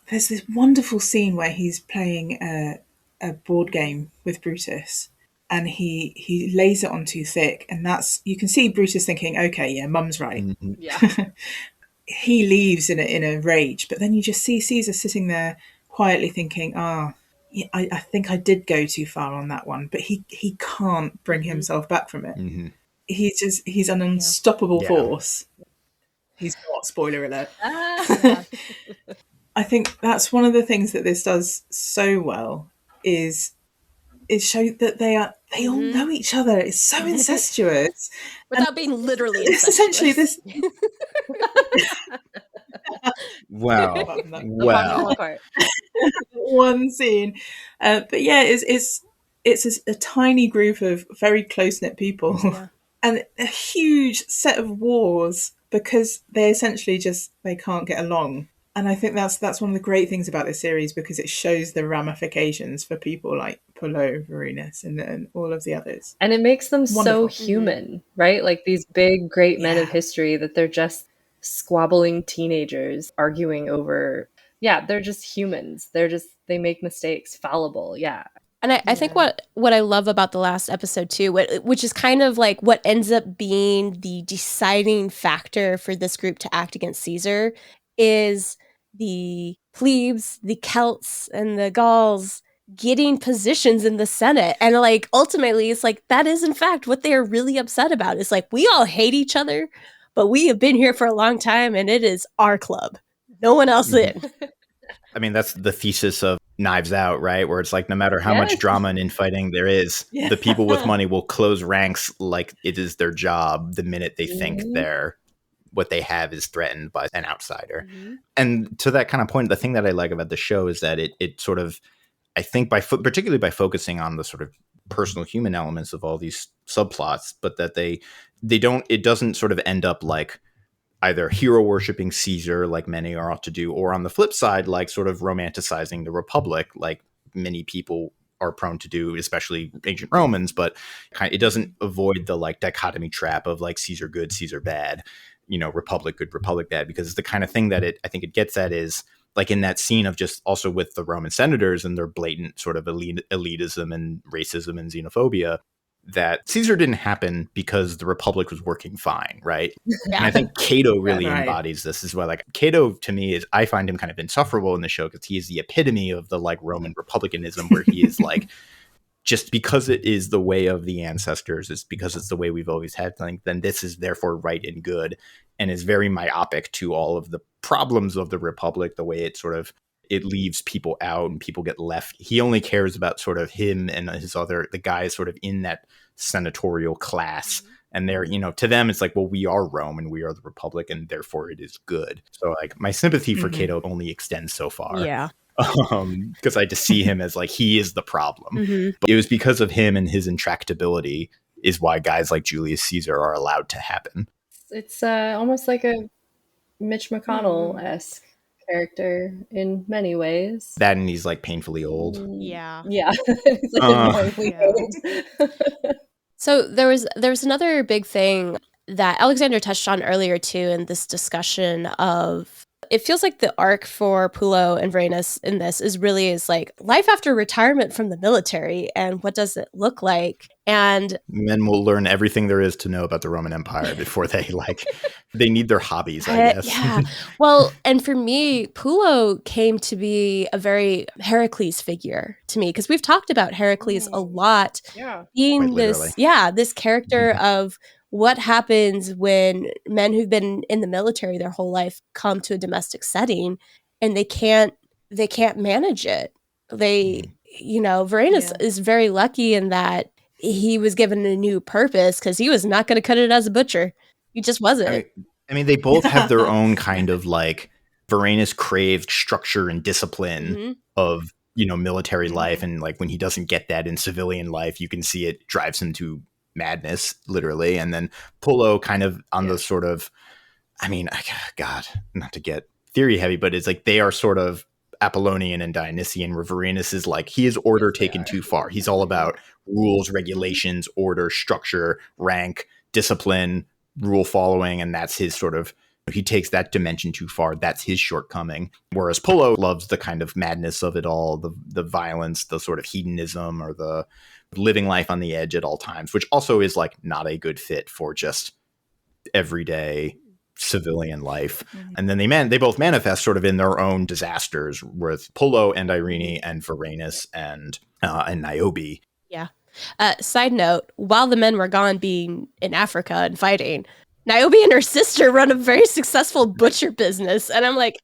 Speaker 4: there's this wonderful scene where he's playing a board game with Brutus, and he lays it on too thick, and you can see Brutus thinking, okay, yeah, mum's right.
Speaker 2: Yeah.
Speaker 4: he leaves in a rage, but then you just see Caesar sitting there quietly thinking, yeah, I think I did go too far on that one, but he can't bring himself back from it.
Speaker 3: Mm-hmm.
Speaker 4: He's an unstoppable force. He's not, spoiler alert. I think that's one of the things that this does so well is show that they all know each other. It's so incestuous.
Speaker 5: Without being literally
Speaker 4: it's essentially this.
Speaker 3: Wow.
Speaker 4: One scene. But yeah, it's a tiny group of very close-knit people and a huge set of wars because they essentially they can't get along. And I think that's one of the great things about this series, because it shows the ramifications for people like Pullo, Vorenus, and all of the others.
Speaker 2: And it makes them so human, right? Like these big, great men of history, that they're just squabbling teenagers arguing over, they're just humans. They make mistakes, fallible,
Speaker 5: And I think what I love about the last episode too, which is kind of like what ends up being the deciding factor for this group to act against Caesar, is the plebes, the Celts, and the Gauls getting positions in the Senate. And like ultimately it's like that is in fact what they are really upset about. It's like, we all hate each other, but we have been here for a long time and it is our club. No one else in.
Speaker 3: I mean, that's the thesis of Knives Out, right? Where it's like, no matter how much drama and infighting there is, the people with money will close ranks like it is their job the minute they think what they have is threatened by an outsider. And to that kind of point, the thing that I like about the show is that it sort of, I think particularly by focusing on the sort of personal human elements of all these subplots, but that it doesn't sort of end up like either hero worshipping Caesar like many are ought to do, or on the flip side, like sort of romanticizing the Republic like many people are prone to do, especially ancient Romans. But it doesn't avoid the like dichotomy trap of like Caesar good, Caesar bad, Republic good, Republic bad, because it's the kind of thing that I think it gets at is like in that scene of just also with the Roman senators and their blatant sort of elitism and racism and xenophobia, that Caesar didn't happen because the Republic was working fine, right? And I think Cato really embodies this as well. Like Cato, to me, I find him kind of insufferable in the show because he is the epitome of the like Roman republicanism, where he is like, just because it is the way of the ancestors, it's because it's the way we've always had, then this is therefore right and good, and is very myopic to all of the problems of the Republic, the way it leaves people out and people get left. He only cares about sort of him and the guys sort of in that senatorial class. And they're, to them, it's like, well, we are Rome and we are the Republic, and therefore it is good. So like my sympathy for Cato only extends so far.
Speaker 5: Yeah.
Speaker 3: Because I just see him as like, he is the problem. But it was because of him and his intractability is why guys like Julius Caesar are allowed to happen.
Speaker 2: It's almost like a Mitch McConnell-esque character in many ways.
Speaker 3: That, and he's like painfully old.
Speaker 5: Yeah.
Speaker 2: He's like annoyingly old.
Speaker 5: So there was another big thing that Alexandra touched on earlier too in this discussion of, it feels like the arc for Pullo and Vorenus in this is like life after retirement from the military, and what does it look like? And
Speaker 3: men will learn everything there is to know about the Roman Empire before they they need their hobbies, I guess.
Speaker 5: Yeah. Well, and for me, Pullo came to be a very Heracles figure to me, because we've talked about Heracles a lot.
Speaker 2: Yeah.
Speaker 5: Being this character of what happens when men who've been in the military their whole life come to a domestic setting and they can't manage it. Vorenus is very lucky in that he was given a new purpose, because he was not going to cut it as a butcher. He just wasn't.
Speaker 3: I mean, they both have their own kind of like, Vorenus craved structure and discipline of, military life. And like when he doesn't get that in civilian life, you can see it drives him to madness, literally. And then Pullo kind of on the sort of, I mean, God, not to get theory heavy, but it's like they are sort of Apollonian and Dionysian, where Vorenus is like, he is order taken too far. He's all about rules, regulations, order, structure, rank, discipline, rule following, and that's his sort of, he takes that dimension too far. That's his shortcoming. Whereas Pullo loves the kind of madness of it all, the violence, the sort of hedonism, or the living life on the edge at all times, which also is like not a good fit for just everyday civilian life. And then they both manifest sort of in their own disasters with Pullo and Irene and Varenus and Niobe.
Speaker 5: Yeah. Side note, while the men were gone being in Africa and fighting, Niobe and her sister run a very successful butcher business. And I'm like,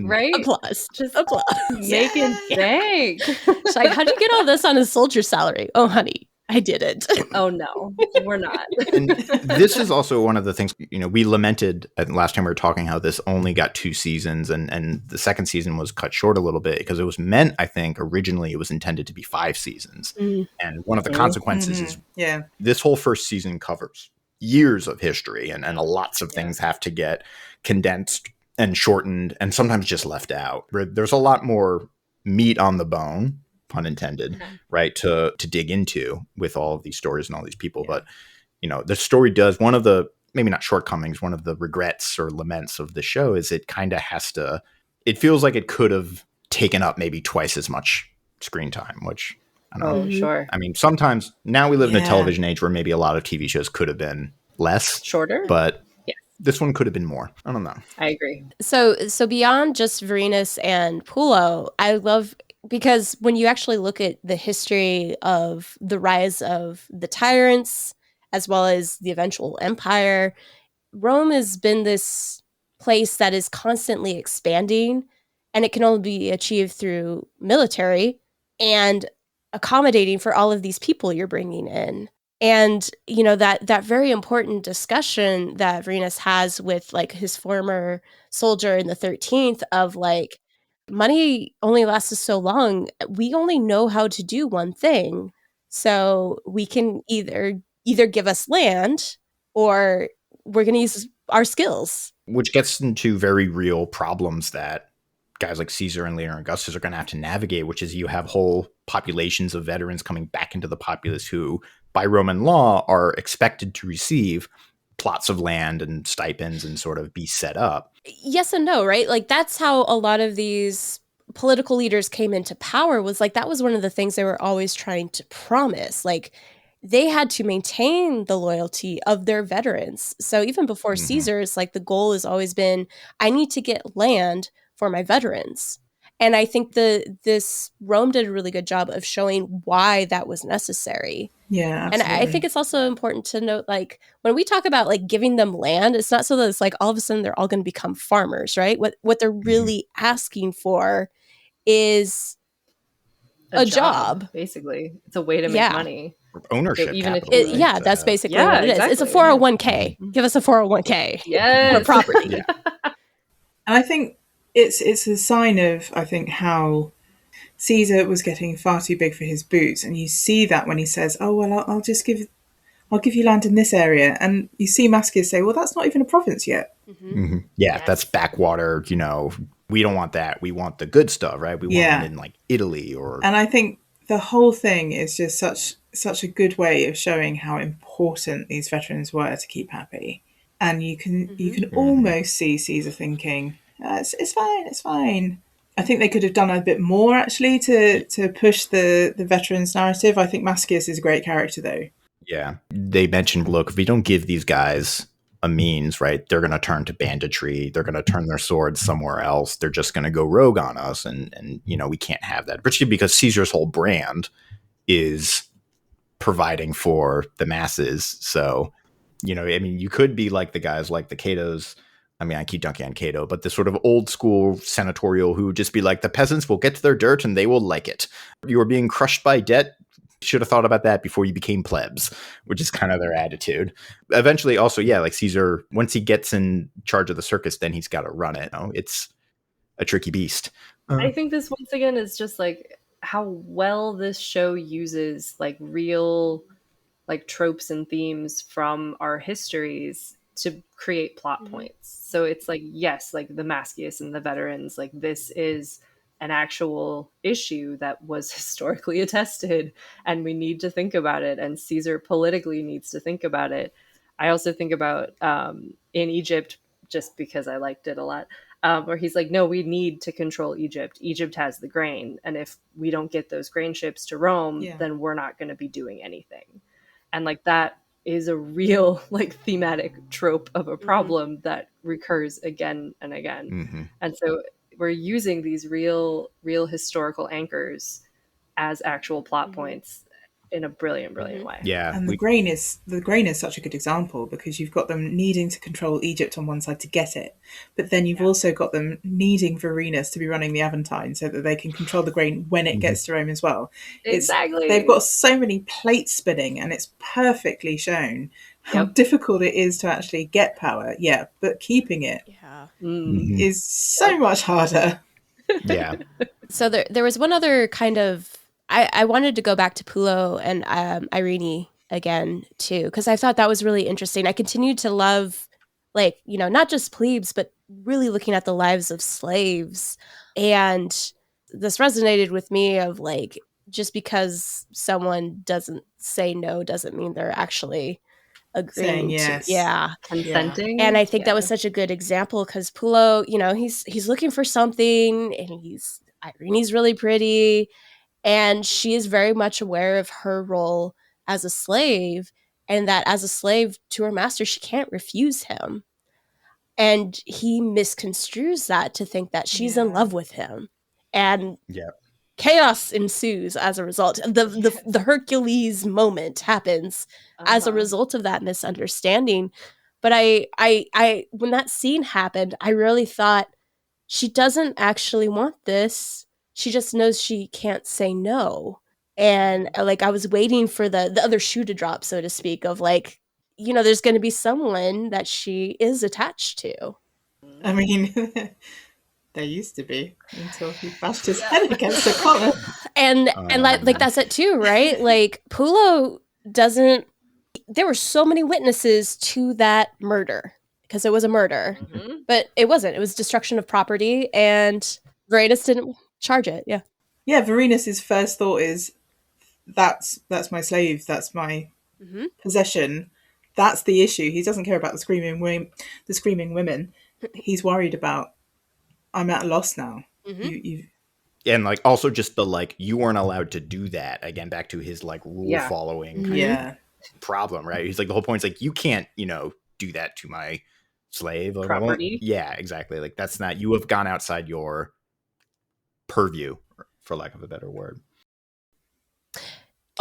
Speaker 2: right?
Speaker 5: Applause.
Speaker 2: Just
Speaker 5: applause.
Speaker 2: Making bank.
Speaker 5: She's like, how'd you get all this on a soldier salary? Oh, honey, I didn't.
Speaker 2: Oh, no, we're not.
Speaker 3: And this is also one of the things, we lamented last time we were talking how this only got 2 seasons and the second season was cut short a little bit because it was meant, I think, originally it was intended to be 5 seasons. And one of the consequences is this whole first season covers years of history and lots of things have to get condensed and shortened and sometimes just left out. There's a lot more meat on the bone, pun intended, right, to dig into with all of these stories and all these people. But, the story does, one of the, maybe not shortcomings, one of the regrets or laments of the show is it kind of has to, it feels like it could have taken up maybe twice as much screen time, which I don't know.
Speaker 2: Oh, sure.
Speaker 3: I mean, sometimes now we live in a television age where maybe a lot of TV shows could have been less.
Speaker 2: Shorter.
Speaker 3: But this one could have been more. I don't know.
Speaker 2: I agree.
Speaker 5: So beyond just Varenus and Pullo, I love, because when you actually look at the history of the rise of the tyrants, as well as the eventual empire, Rome has been this place that is constantly expanding, and it can only be achieved through military and accommodating for all of these people you're bringing in. And, that very important discussion that Varenus has with like his former soldier in the 13th of like, money only lasts us so long. We only know how to do one thing. So we can either give us land or we're going to use our skills.
Speaker 3: Which gets into very real problems that guys like Caesar and later Augustus are going to have to navigate, which is you have whole populations of veterans coming back into the populace who, by Roman law, are expected to receive plots of land and stipends and sort of be set up.
Speaker 5: Yes and no, right? Like that's how a lot of these political leaders came into power, was like that was one of the things they were always trying to promise. Like they had to maintain the loyalty of their veterans. So even before Caesar's, like the goal has always been, I need to get land for my veterans. And I think this Rome did a really good job of showing why that was necessary.
Speaker 4: Yeah, absolutely.
Speaker 5: And I think it's also important to note, like, when we talk about, like, giving them land, it's not so that it's, like, all of a sudden they're all going to become farmers, right? What they're really asking for is a job.
Speaker 2: Basically. It's a way to make money.
Speaker 3: Ownership.
Speaker 2: So even
Speaker 3: capital,
Speaker 2: if
Speaker 5: right? That's basically what it is. It's a 401k. Give us a 401k.
Speaker 2: Yes.
Speaker 5: For property.
Speaker 4: And I think it's a sign of, I think, how Caesar was getting far too big for his boots, and you see that when he says, "Oh well, I'll give you land in this area," and you see Mascius say, "Well, that's not even a province yet."
Speaker 3: Yeah, that's backwater. We don't want that. We want the good stuff, right? We want it in like Italy or.
Speaker 4: And I think the whole thing is just such a good way of showing how important these veterans were to keep happy. And you can almost see Caesar thinking, it's fine. I think they could have done a bit more, actually, to push the veterans narrative. I think Mascius is a great character, though.
Speaker 3: Yeah. They mentioned, look, if we don't give these guys a means, right, they're going to turn to banditry. They're going to turn their swords somewhere else. They're just going to go rogue on us. And we can't have that, particularly because Caesar's whole brand is providing for the masses. So, you could be like the guys like the Catos. I mean, I keep dunking on Cato, but the sort of old school senatorial who would just be like, the peasants will get to their dirt and they will like it. You are being crushed by debt. Should have thought about that before you became plebs, which is kind of their attitude. Eventually, also, like Caesar, once he gets in charge of the circus, then he's got to run it. It's a tricky beast.
Speaker 2: I think this, once again, is just like how well this show uses like real like tropes and themes from our histories to create plot points. So it's like, yes, like the Mascius and the veterans, like this is an actual issue that was historically attested and we need to think about it. And Caesar politically needs to think about it. I also think about in Egypt, just because I liked it a lot, where he's like, no, we need to control Egypt. Egypt has the grain. And if we don't get those grain ships to Rome, then we're not going to be doing anything. And like that is a real like thematic trope of a problem that recurs again and again. And so we're using these real historical anchors as actual plot points in a brilliant way.
Speaker 3: Yeah.
Speaker 4: And the grain is such a good example, because you've got them needing to control Egypt on one side to get it, but then you've also got them needing Varenus to be running the Aventine so that they can control the grain when it gets to Rome as well.
Speaker 2: Exactly.
Speaker 4: They've got so many plates spinning, and it's perfectly shown how difficult it is to actually get power. Yeah, but keeping it is so much harder.
Speaker 3: Yeah.
Speaker 5: So there was one other kind of, I wanted to go back to Pulo and Irene again too, because I thought that was really interesting. I continued to love, like, you know, not just plebes, but really looking at the lives of slaves. And this resonated with me of like, just because someone doesn't say no doesn't mean they're actually agreeing
Speaker 4: yes.
Speaker 5: to
Speaker 2: consenting.
Speaker 5: And I think that was such a good example, because Pulo, you know, he's looking for something, and Irene's really pretty, and she is very much aware of her role as a slave, and that as a slave to her master, she can't refuse him. And he misconstrues that to think that she's in love with him. And chaos ensues as a result. The Hercules moment happens as a result of that misunderstanding. But I when that scene happened, I really thought, she doesn't actually want this. She just knows she can't say no. And like, I was waiting for the other shoe to drop, so to speak, of like, you know, there's going to be someone that she is attached to.
Speaker 4: I mean, there used to be, until he bashed his head against the column.
Speaker 5: And like that's it too, right? Like, Pulo doesn't. There were so many witnesses to that murder, because it was a murder, but it wasn't. It was destruction of property, and Varenus didn't charge it. Yeah.
Speaker 4: Varenus's first thought is, that's my slave, that's my possession. That's the issue. He doesn't care about the screaming women. He's worried about, I'm at a loss now.
Speaker 3: And like, also just the like, you weren't allowed to do that. Again, back to his like rule following kind of problem, right? He's like, the whole point is like, you can't, you know, do that to my slave. Like,
Speaker 2: property.
Speaker 3: Yeah, exactly. Like, that's not, you have gone outside your purview, for lack of a better word.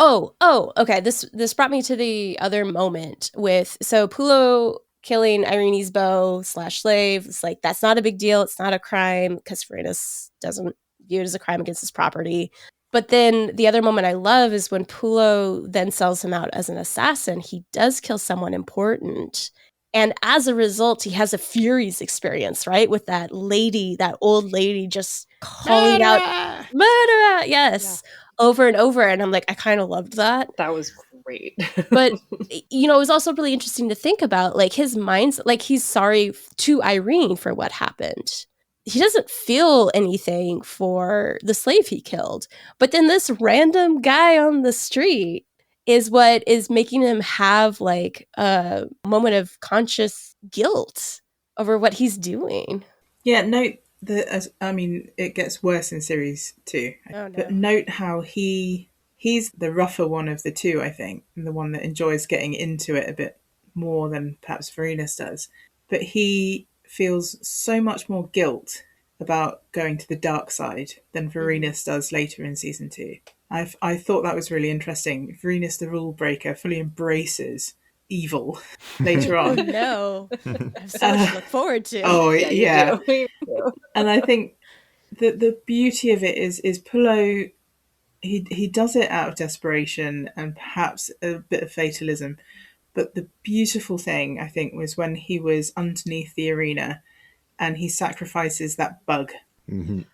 Speaker 5: Oh, okay. This brought me to the other moment with, so Pulo killing Irene's beau / slave. It's like, that's not a big deal. It's not a crime, because Varenus doesn't view it as a crime against his property. But then the other moment I love is when Pulo then sells him out as an assassin. He does kill someone important. And as a result, he has a Furies experience, right? With that old lady just calling out, murderer! Yes. Yeah. Over and over. And I'm like, I kind of loved that.
Speaker 2: That was great.
Speaker 5: But, you know, it was also really interesting to think about, like, his mind's, like, he's sorry to Irene for what happened. He doesn't feel anything for the slave he killed. But then this random guy on the street is what is making him have like a moment of conscious guilt over what he's doing.
Speaker 4: Yeah, note that, I mean, it gets worse in series 2. Oh, no. But note how he's the rougher one of the two, I think, and the one that enjoys getting into it a bit more than perhaps Varenus does. But he feels so much more guilt about going to the dark side than Varenus does later in season 2. I thought that was really interesting. Varenus, the rule breaker, fully embraces evil later on.
Speaker 5: Oh, no. I have so much to look forward to.
Speaker 4: Oh, yeah. And I think that the beauty of it is Pulo, he does it out of desperation and perhaps a bit of fatalism. But the beautiful thing, I think, was when he was underneath the arena and he sacrifices that bug.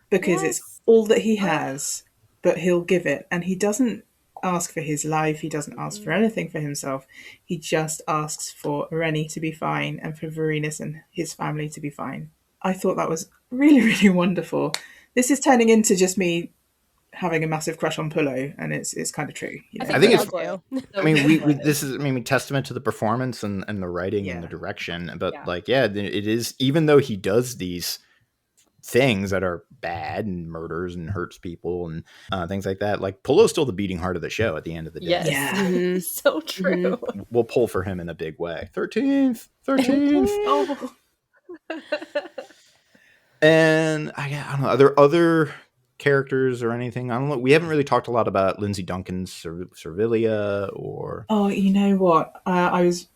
Speaker 4: Because it's all that he has, but he'll give it. And he doesn't ask for his life. He doesn't ask for anything for himself. He just asks for Irene to be fine and for Varenus and his family to be fine. I thought that was really, really wonderful. This is turning into just me having a massive crush on Pulo, and it's kind of true. You know?
Speaker 5: I think it's.
Speaker 3: I mean, this is, I mean, testament to the performance and the writing and the direction. But it is, even though he does these things that are bad and murders and hurts people and things like that. Like Pullo's still the beating heart of the show at the end of the day.
Speaker 2: Yes.
Speaker 4: Yeah.
Speaker 5: Mhm.
Speaker 2: So true.
Speaker 3: We'll pull for him in a big way. 13th.
Speaker 2: Oh.
Speaker 3: And I don't know, are there other characters or anything? I don't know. We haven't really talked a lot about Lindsay Duncan's Servilia or...
Speaker 4: Oh, you know what? I was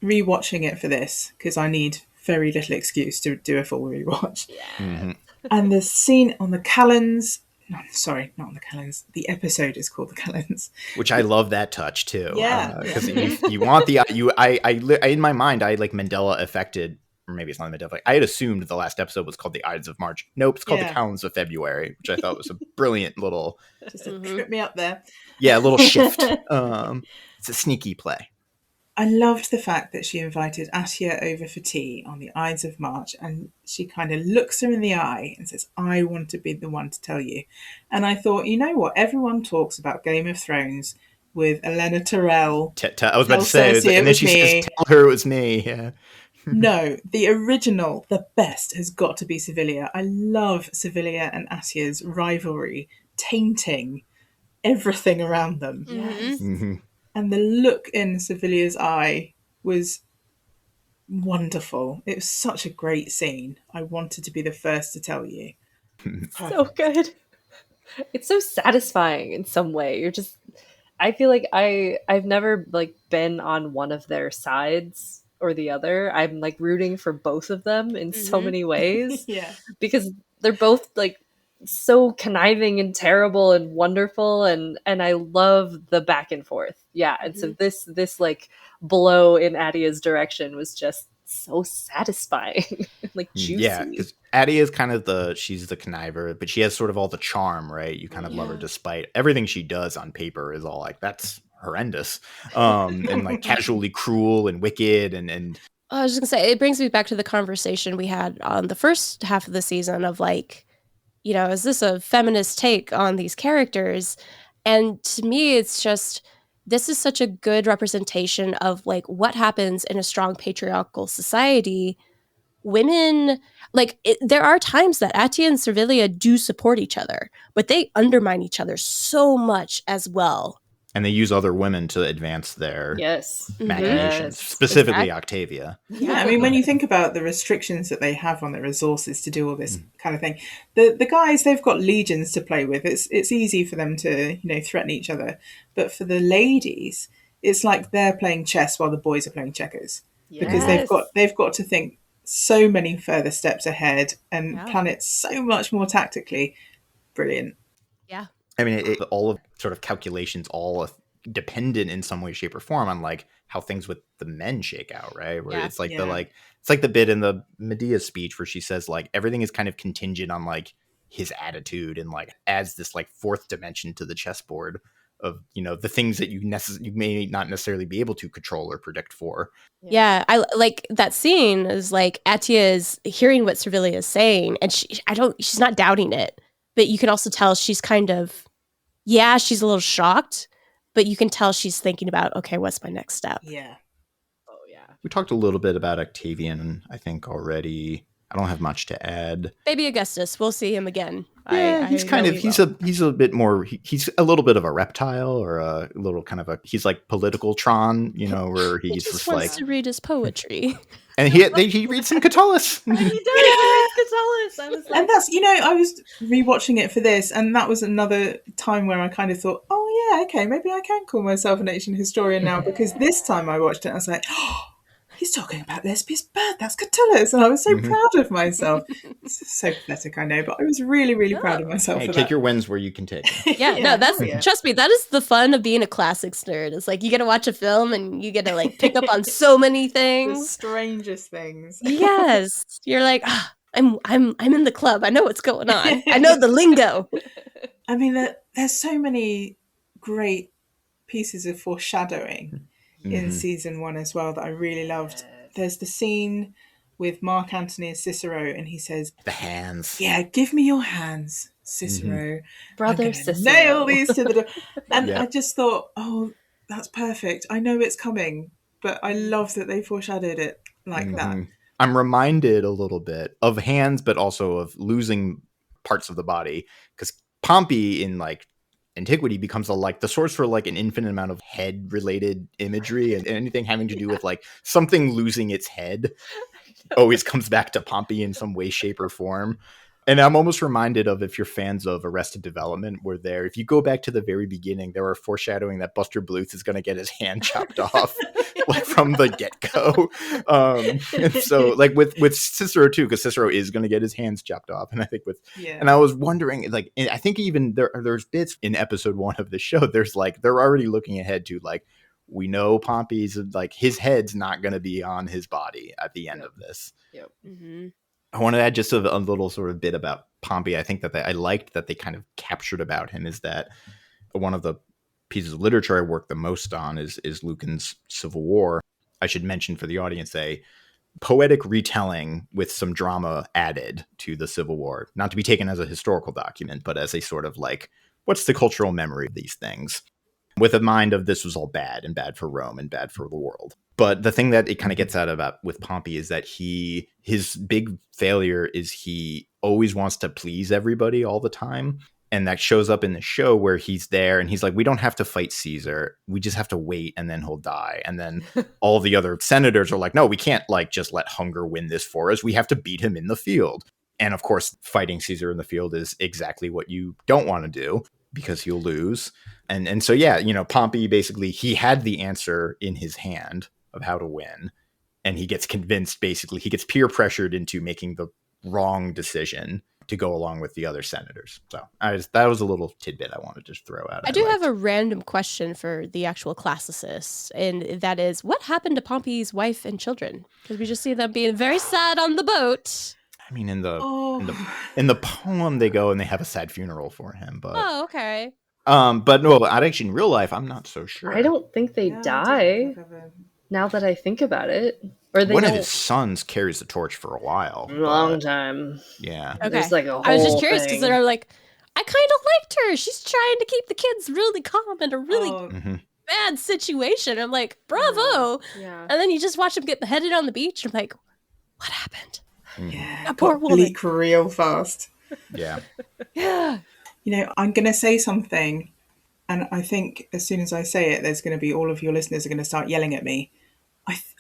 Speaker 4: rewatching it for this because I need very little excuse to do a full rewatch.
Speaker 2: Yeah.
Speaker 4: And the scene on the Callans... No, sorry, not on the Callans. The episode is called the Callans.
Speaker 3: Which I love that touch too.
Speaker 4: Yeah.
Speaker 3: Because you want the... I in my mind, I like Mandela affected... Or maybe it's not Mandela. I had assumed the last episode was called the Ides of March. Nope, it's called the Calends of February, which I thought was a brilliant little...
Speaker 4: Just to trip me up there.
Speaker 3: Yeah, a little shift. It's a sneaky play.
Speaker 4: I loved the fact that she invited Atia over for tea on the Ides of March, and she kind of looks her in the eye and says, I want to be the one to tell you. And I thought, you know what? Everyone talks about Game of Thrones with Elena Tyrell.
Speaker 3: I was about to say, and then she says, tell her it was me. Yeah.
Speaker 4: No, the original, the best, has got to be Servilia. I love Servilia and Asia's rivalry, tainting everything around them.
Speaker 2: Yes.
Speaker 3: Mm-hmm.
Speaker 4: And the look in Servilia's eye was wonderful. It was such a great scene. I wanted to be the first to tell you.
Speaker 2: So good. It's so satisfying in some way. You're just... I feel like I've never like been on one of their sides or the other. I'm like rooting for both of them in so many ways.
Speaker 4: Yeah.
Speaker 2: Because they're both like so conniving and terrible and wonderful, and I love the back and forth. Yeah. And so this like blow in Adia's direction was just so satisfying. Like juicy.
Speaker 3: Yeah, because Adia is kind of she's the conniver, but she has sort of all the charm, right? You kind of love her despite everything she does on paper is all like, that's horrendous. And like casually cruel and wicked and
Speaker 5: I was just gonna say, it brings me back to the conversation we had on the first half of the season of like, you know, is this a feminist take on these characters? And to me, it's just, this is such a good representation of like what happens in a strong patriarchal society. Women, like there are times that Atia and Servilia do support each other, but they undermine each other so much as well.
Speaker 3: And they use other women to advance their machinations, specifically Octavia.
Speaker 4: Yeah, I mean, when you think about the restrictions that they have on their resources to do all this kind of thing, the guys, they've got legions to play with. It's easy for them to, you know, threaten each other. But for the ladies, it's like they're playing chess while the boys are playing checkers. Yes. Because they've got to think so many further steps ahead and plan it so much more tactically. Brilliant.
Speaker 5: Yeah.
Speaker 3: I mean, all of sort of calculations, all dependent in some way, shape, or form on like how things with the men shake out, right? Where it's like it's like the bit in the Medea speech where she says like everything is kind of contingent on like his attitude and like adds this like fourth dimension to the chessboard of, you know, the things that you may not necessarily be able to control or predict for.
Speaker 5: Yeah, I like that scene is like Atia is hearing what Servilia is saying, and she's not doubting it, but you can also tell she's kind of, she's a little shocked, but you can tell she's thinking about, okay, what's my next step?
Speaker 4: Yeah.
Speaker 2: Oh yeah.
Speaker 3: We talked a little bit about Octavian, I think, already. I don't have much to add.
Speaker 5: Baby Augustus, we'll see him again.
Speaker 3: Yeah, he's a bit more, he's a little bit of a reptile, or a little kind of he's like political Tron, you know, where he's
Speaker 5: just wants
Speaker 3: like
Speaker 5: to read his poetry.
Speaker 3: And he reads some Catullus.
Speaker 2: He does read Catullus. I was like,
Speaker 4: and that's, you know, I was rewatching it for this, and that was another time where I kind of thought, oh yeah, okay, maybe I can call myself an ancient historian now, because this time I watched it and I was like, oh, he's talking about Lesbia's bird, that's Catullus, and I was so proud of myself. It's so pathetic, I know, but I was really, really proud of myself.
Speaker 3: Hey,
Speaker 4: for
Speaker 3: take
Speaker 4: that.
Speaker 3: your wins where you can take them.
Speaker 5: Trust me, that is the fun of being a classics nerd. It's like you get to watch a film and you get to like pick up on so many things,
Speaker 4: the strangest things.
Speaker 5: Yes, you're like, I'm in the club. I know what's going on. I know the lingo.
Speaker 4: I mean, there's so many great pieces of foreshadowing in season 1 as well that I really loved. There's the scene with Mark Antony and Cicero, and he says,
Speaker 3: the hands.
Speaker 4: Yeah, give me your hands, Cicero.
Speaker 2: Brother Cicero.
Speaker 4: Nail these to the door. And I just thought, oh, that's perfect. I know it's coming, but I love that they foreshadowed it like that.
Speaker 3: I'm reminded a little bit of hands, but also of losing parts of the body, because Pompey in like antiquity becomes the source for like an infinite amount of head related imagery, and anything having to do with like something losing its head always comes back to Pompey in some way, shape, or form. And I'm almost reminded of, if you're fans of Arrested Development, where if you go back to the very beginning, there are foreshadowing that Buster Bluth is going to get his hand chopped off like from the get-go. And so like with Cicero too, because Cicero is going to get his hands chopped off. And I think and I was wondering, like, I think even there's bits in episode 1 of the show, there's like, they're already looking ahead to like, we know Pompey's like, his head's not going to be on his body at the end of this.
Speaker 2: Yep.
Speaker 5: Mm-hmm.
Speaker 3: I want to add just a little sort of bit about Pompey. I think that I liked that they kind of captured about him is that one of the pieces of literature I work the most on is Lucan's Civil War. I should mention for the audience a poetic retelling with some drama added to the Civil War, not to be taken as a historical document, but as a sort of like, what's the cultural memory of these things? With a mind of this was all bad, and bad for Rome and bad for the world. But the thing that it kind of gets out about with Pompey is that his big failure is he always wants to please everybody all the time. And that shows up in the show where he's there and he's like, we don't have to fight Caesar. We just have to wait and then he'll die. And then all the other senators are like, no, we can't like just let hunger win this for us. We have to beat him in the field. And of course, fighting Caesar in the field is exactly what you don't want to do, because he'll lose. And so, yeah, you know, Pompey basically, he had the answer in his hand of how to win. And he gets convinced, basically, he gets peer pressured into making the wrong decision to go along with the other senators. So that was a little tidbit I wanted to just throw out.
Speaker 5: I do have a random question for the actual classicists, and that is, what happened to Pompey's wife and children? Because we just see them being very sad on the boat.
Speaker 3: I mean, in the poem, they go and they have a sad funeral for him. But
Speaker 5: okay.
Speaker 3: But no, actually in real life, I'm not so sure.
Speaker 2: I don't think they die. Now that I think about it, or
Speaker 3: one of his sons carries the torch for a while,
Speaker 2: long time.
Speaker 3: Yeah.
Speaker 5: Okay.
Speaker 2: There's like a whole
Speaker 5: I was just curious because
Speaker 2: thing.
Speaker 5: they're like, I kind of liked her. She's trying to keep the kids really calm in a really bad situation. I'm like, bravo.
Speaker 2: Yeah.
Speaker 5: And then you just watch them get beheaded on the beach. I'm like, what happened?
Speaker 4: Yeah,
Speaker 5: A poor woman.
Speaker 4: Bleak real fast.
Speaker 3: Yeah.
Speaker 5: Yeah.
Speaker 4: You know, I'm going to say something, and I think as soon as I say it, there's going to be all of your listeners are going to start yelling at me.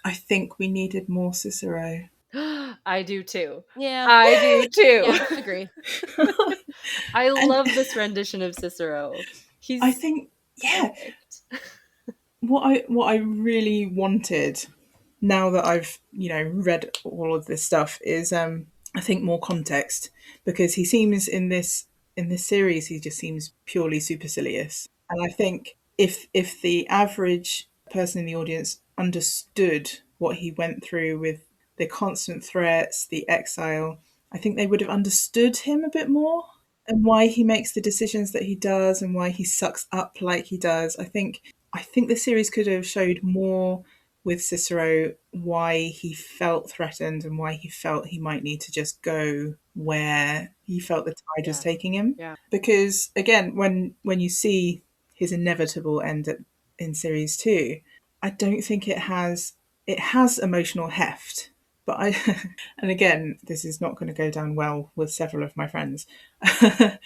Speaker 4: I think we needed more Cicero.
Speaker 2: I do too.
Speaker 5: Yeah.
Speaker 2: I do too.
Speaker 5: Yeah, agree.
Speaker 2: I love this rendition of Cicero.
Speaker 4: I think, yeah. What I really wanted, now that I've, you know, read all of this stuff, is I think more context, because he seems in this series, he just seems purely supercilious. And I think if the average person in the audience understood what he went through with the constant threats, the exile, I think they would have understood him a bit more, and why he makes the decisions that he does and why he sucks up like he does. I think the series could have showed more with Cicero, why he felt threatened and why he felt he might need to just go where he felt the tide was taking him.
Speaker 2: Yeah.
Speaker 4: Because again, when you see his inevitable end in series 2, I don't think it has emotional heft. But and again, this is not going to go down well with several of my friends. I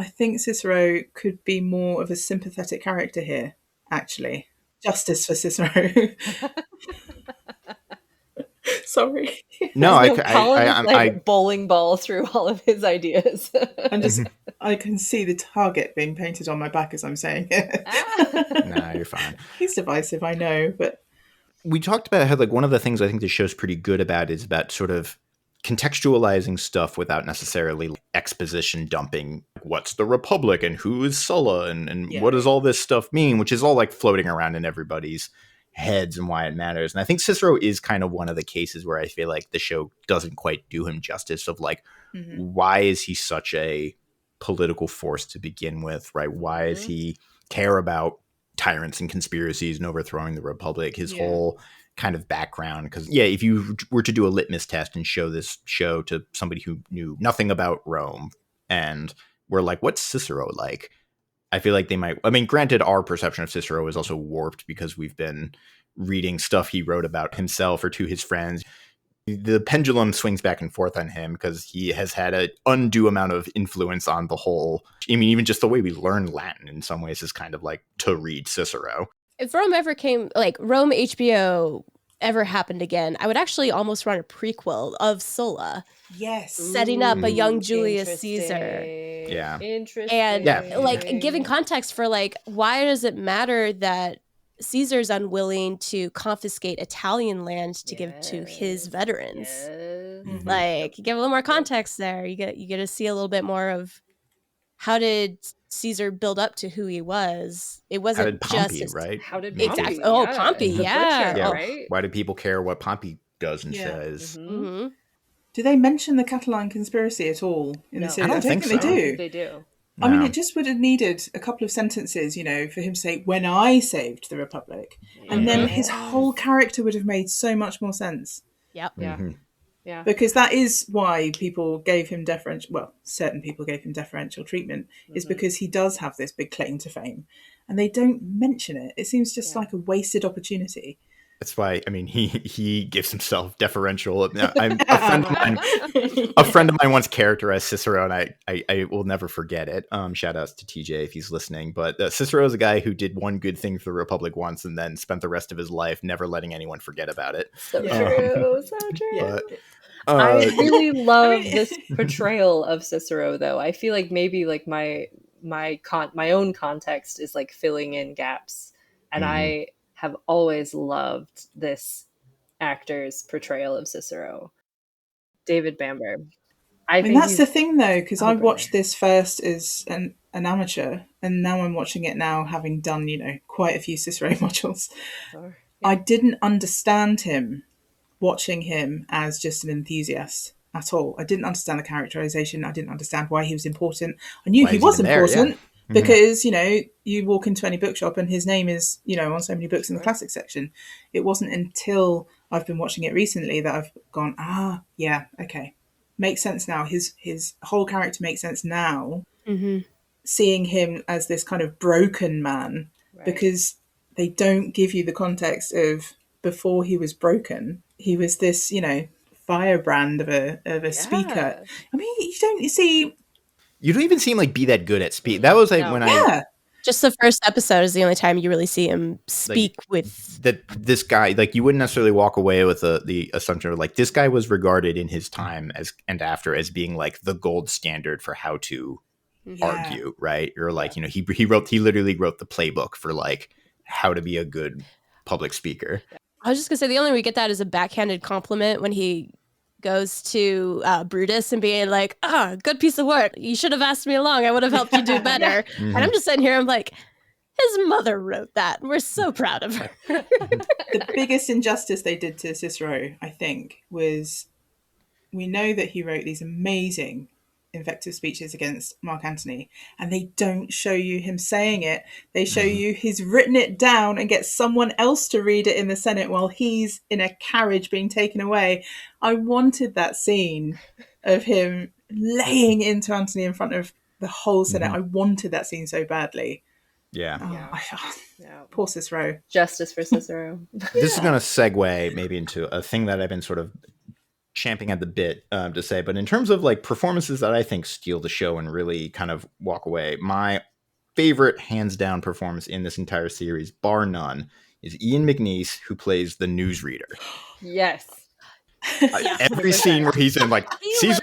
Speaker 4: think Cicero could be more of a sympathetic character here, actually. Justice for Cicero. Sorry.
Speaker 3: No,
Speaker 2: I bowling ball through all of his ideas.
Speaker 4: I can see the target being painted on my back as I'm saying it.
Speaker 3: Nah, you're fine.
Speaker 4: He's divisive, I know, but
Speaker 3: we talked about how, like, one of the things I think the show's pretty good about is about sort of contextualizing stuff without necessarily exposition dumping. What's the Republic and who is Sulla and what does all this stuff mean, which is all like floating around in everybody's heads and why it matters. And I think Cicero is kind of one of the cases where I feel like the show doesn't quite do him justice of like, why is he such a political force to begin with, right? Why does he care about tyrants and conspiracies and overthrowing the Republic? His whole kind of background, because if you were to do a litmus test and show this show to somebody who knew nothing about Rome and were like, what's Cicero like? I feel like they might, I mean, granted, our perception of Cicero is also warped because we've been reading stuff he wrote about himself or to his friends. The pendulum swings back and forth on him because he has had an undue amount of influence on the whole. I mean, even just the way we learn Latin in some ways is kind of like to read Cicero.
Speaker 5: If Rome ever came, like Rome HBO ever happened again, I would actually almost run a prequel of Sulla.
Speaker 4: Yes.
Speaker 5: Setting up a young Julius Caesar.
Speaker 3: Yeah.
Speaker 2: Interesting.
Speaker 5: And like giving context for like, why does it matter that Caesar's unwilling to confiscate Italian land to give to his veterans? Like, you give a little more context there. You get to see a little bit more of how did Caesar build up to who he was. It wasn't
Speaker 3: how did Pompey,
Speaker 5: just
Speaker 3: right?
Speaker 2: How did
Speaker 3: Pompey?
Speaker 2: Pompey?
Speaker 5: Exactly. Oh, Pompey, yeah.
Speaker 2: Butcher,
Speaker 3: Yeah.
Speaker 2: right?
Speaker 3: Why do people care what Pompey does and
Speaker 4: Yeah.
Speaker 3: says?
Speaker 5: Mm-hmm.
Speaker 4: Do they mention the Catalan conspiracy at all in the
Speaker 2: No.
Speaker 4: series?
Speaker 3: I don't think
Speaker 4: they
Speaker 3: so.
Speaker 4: do.
Speaker 2: I don't think they do.
Speaker 4: I mean,
Speaker 3: No.
Speaker 4: it just would have needed a couple of sentences, for him to say, when I saved the Republic. And then his whole character would have made so much more sense.
Speaker 5: Yep.
Speaker 2: Yeah.
Speaker 3: Mhm.
Speaker 2: Yeah.
Speaker 4: Because that is why people gave him certain people gave him deferential treatment, is because he does have this big claim to fame. And they don't mention it. It seems just like a wasted opportunity.
Speaker 3: That's why, I mean, he gives himself deferential. A friend of mine once characterized Cicero, and I will never forget it. Shout outs to TJ if he's listening. But Cicero is a guy who did one good thing for the Republic once and then spent the rest of his life never letting anyone forget about it.
Speaker 2: So true. So true.
Speaker 4: Yeah.
Speaker 3: But,
Speaker 2: I really love this portrayal of Cicero, though. I feel like maybe like my own context is like filling in gaps, and I have always loved this actor's portrayal of Cicero, David Bamber.
Speaker 4: I mean, that's the thing, though, because I watched this first as an amateur, and now I'm watching it now having done, quite a few Cicero modules.
Speaker 2: Sure.
Speaker 4: I didn't understand him watching him as just an enthusiast at all. I didn't understand the characterization. I didn't understand why he was important. I knew he was important because, you walk into any bookshop and his name is, on so many books in the classic section. It wasn't until I've been watching it recently that I've gone, yeah, okay. Makes sense now. His whole character makes sense now.
Speaker 5: Mm-hmm.
Speaker 4: Seeing him as this kind of broken man, because they don't give you the context of before he was broken. He was this, firebrand of a speaker. I mean, you don't
Speaker 3: even seem like be that good at speak. That was like
Speaker 5: just the first episode is the only time you really see him speak with
Speaker 3: this guy. Like, you wouldn't necessarily walk away with the assumption of like this guy was regarded in his time as being like the gold standard for how to argue, right? Or like, he literally wrote the playbook for like how to be a good public speaker.
Speaker 5: I was just gonna say the only way we get that is a backhanded compliment when he goes to Brutus and being like, good piece of work. You should have asked me along. I would have helped you do better. And I'm just sitting here, I'm like, his mother wrote that. We're so proud of her.
Speaker 4: The biggest injustice they did to Cicero, I think, was we know that he wrote these amazing invective speeches against Mark Antony, and they don't show you him saying it. They show you he's written it down and gets someone else to read it in the Senate while he's in a carriage being taken away. I wanted that scene of him laying into Antony in front of the whole Senate. I wanted that scene so badly. Poor Cicero.
Speaker 2: Justice for Cicero.
Speaker 3: This is going to segue maybe into a thing that I've been sort of champing at the bit to say, but in terms of like performances that I think steal the show and really kind of walk away, my favorite hands down performance in this entire series, bar none, is Ian McNeice, who plays the newsreader.
Speaker 2: Yes.
Speaker 3: Every scene where he's in like Caesar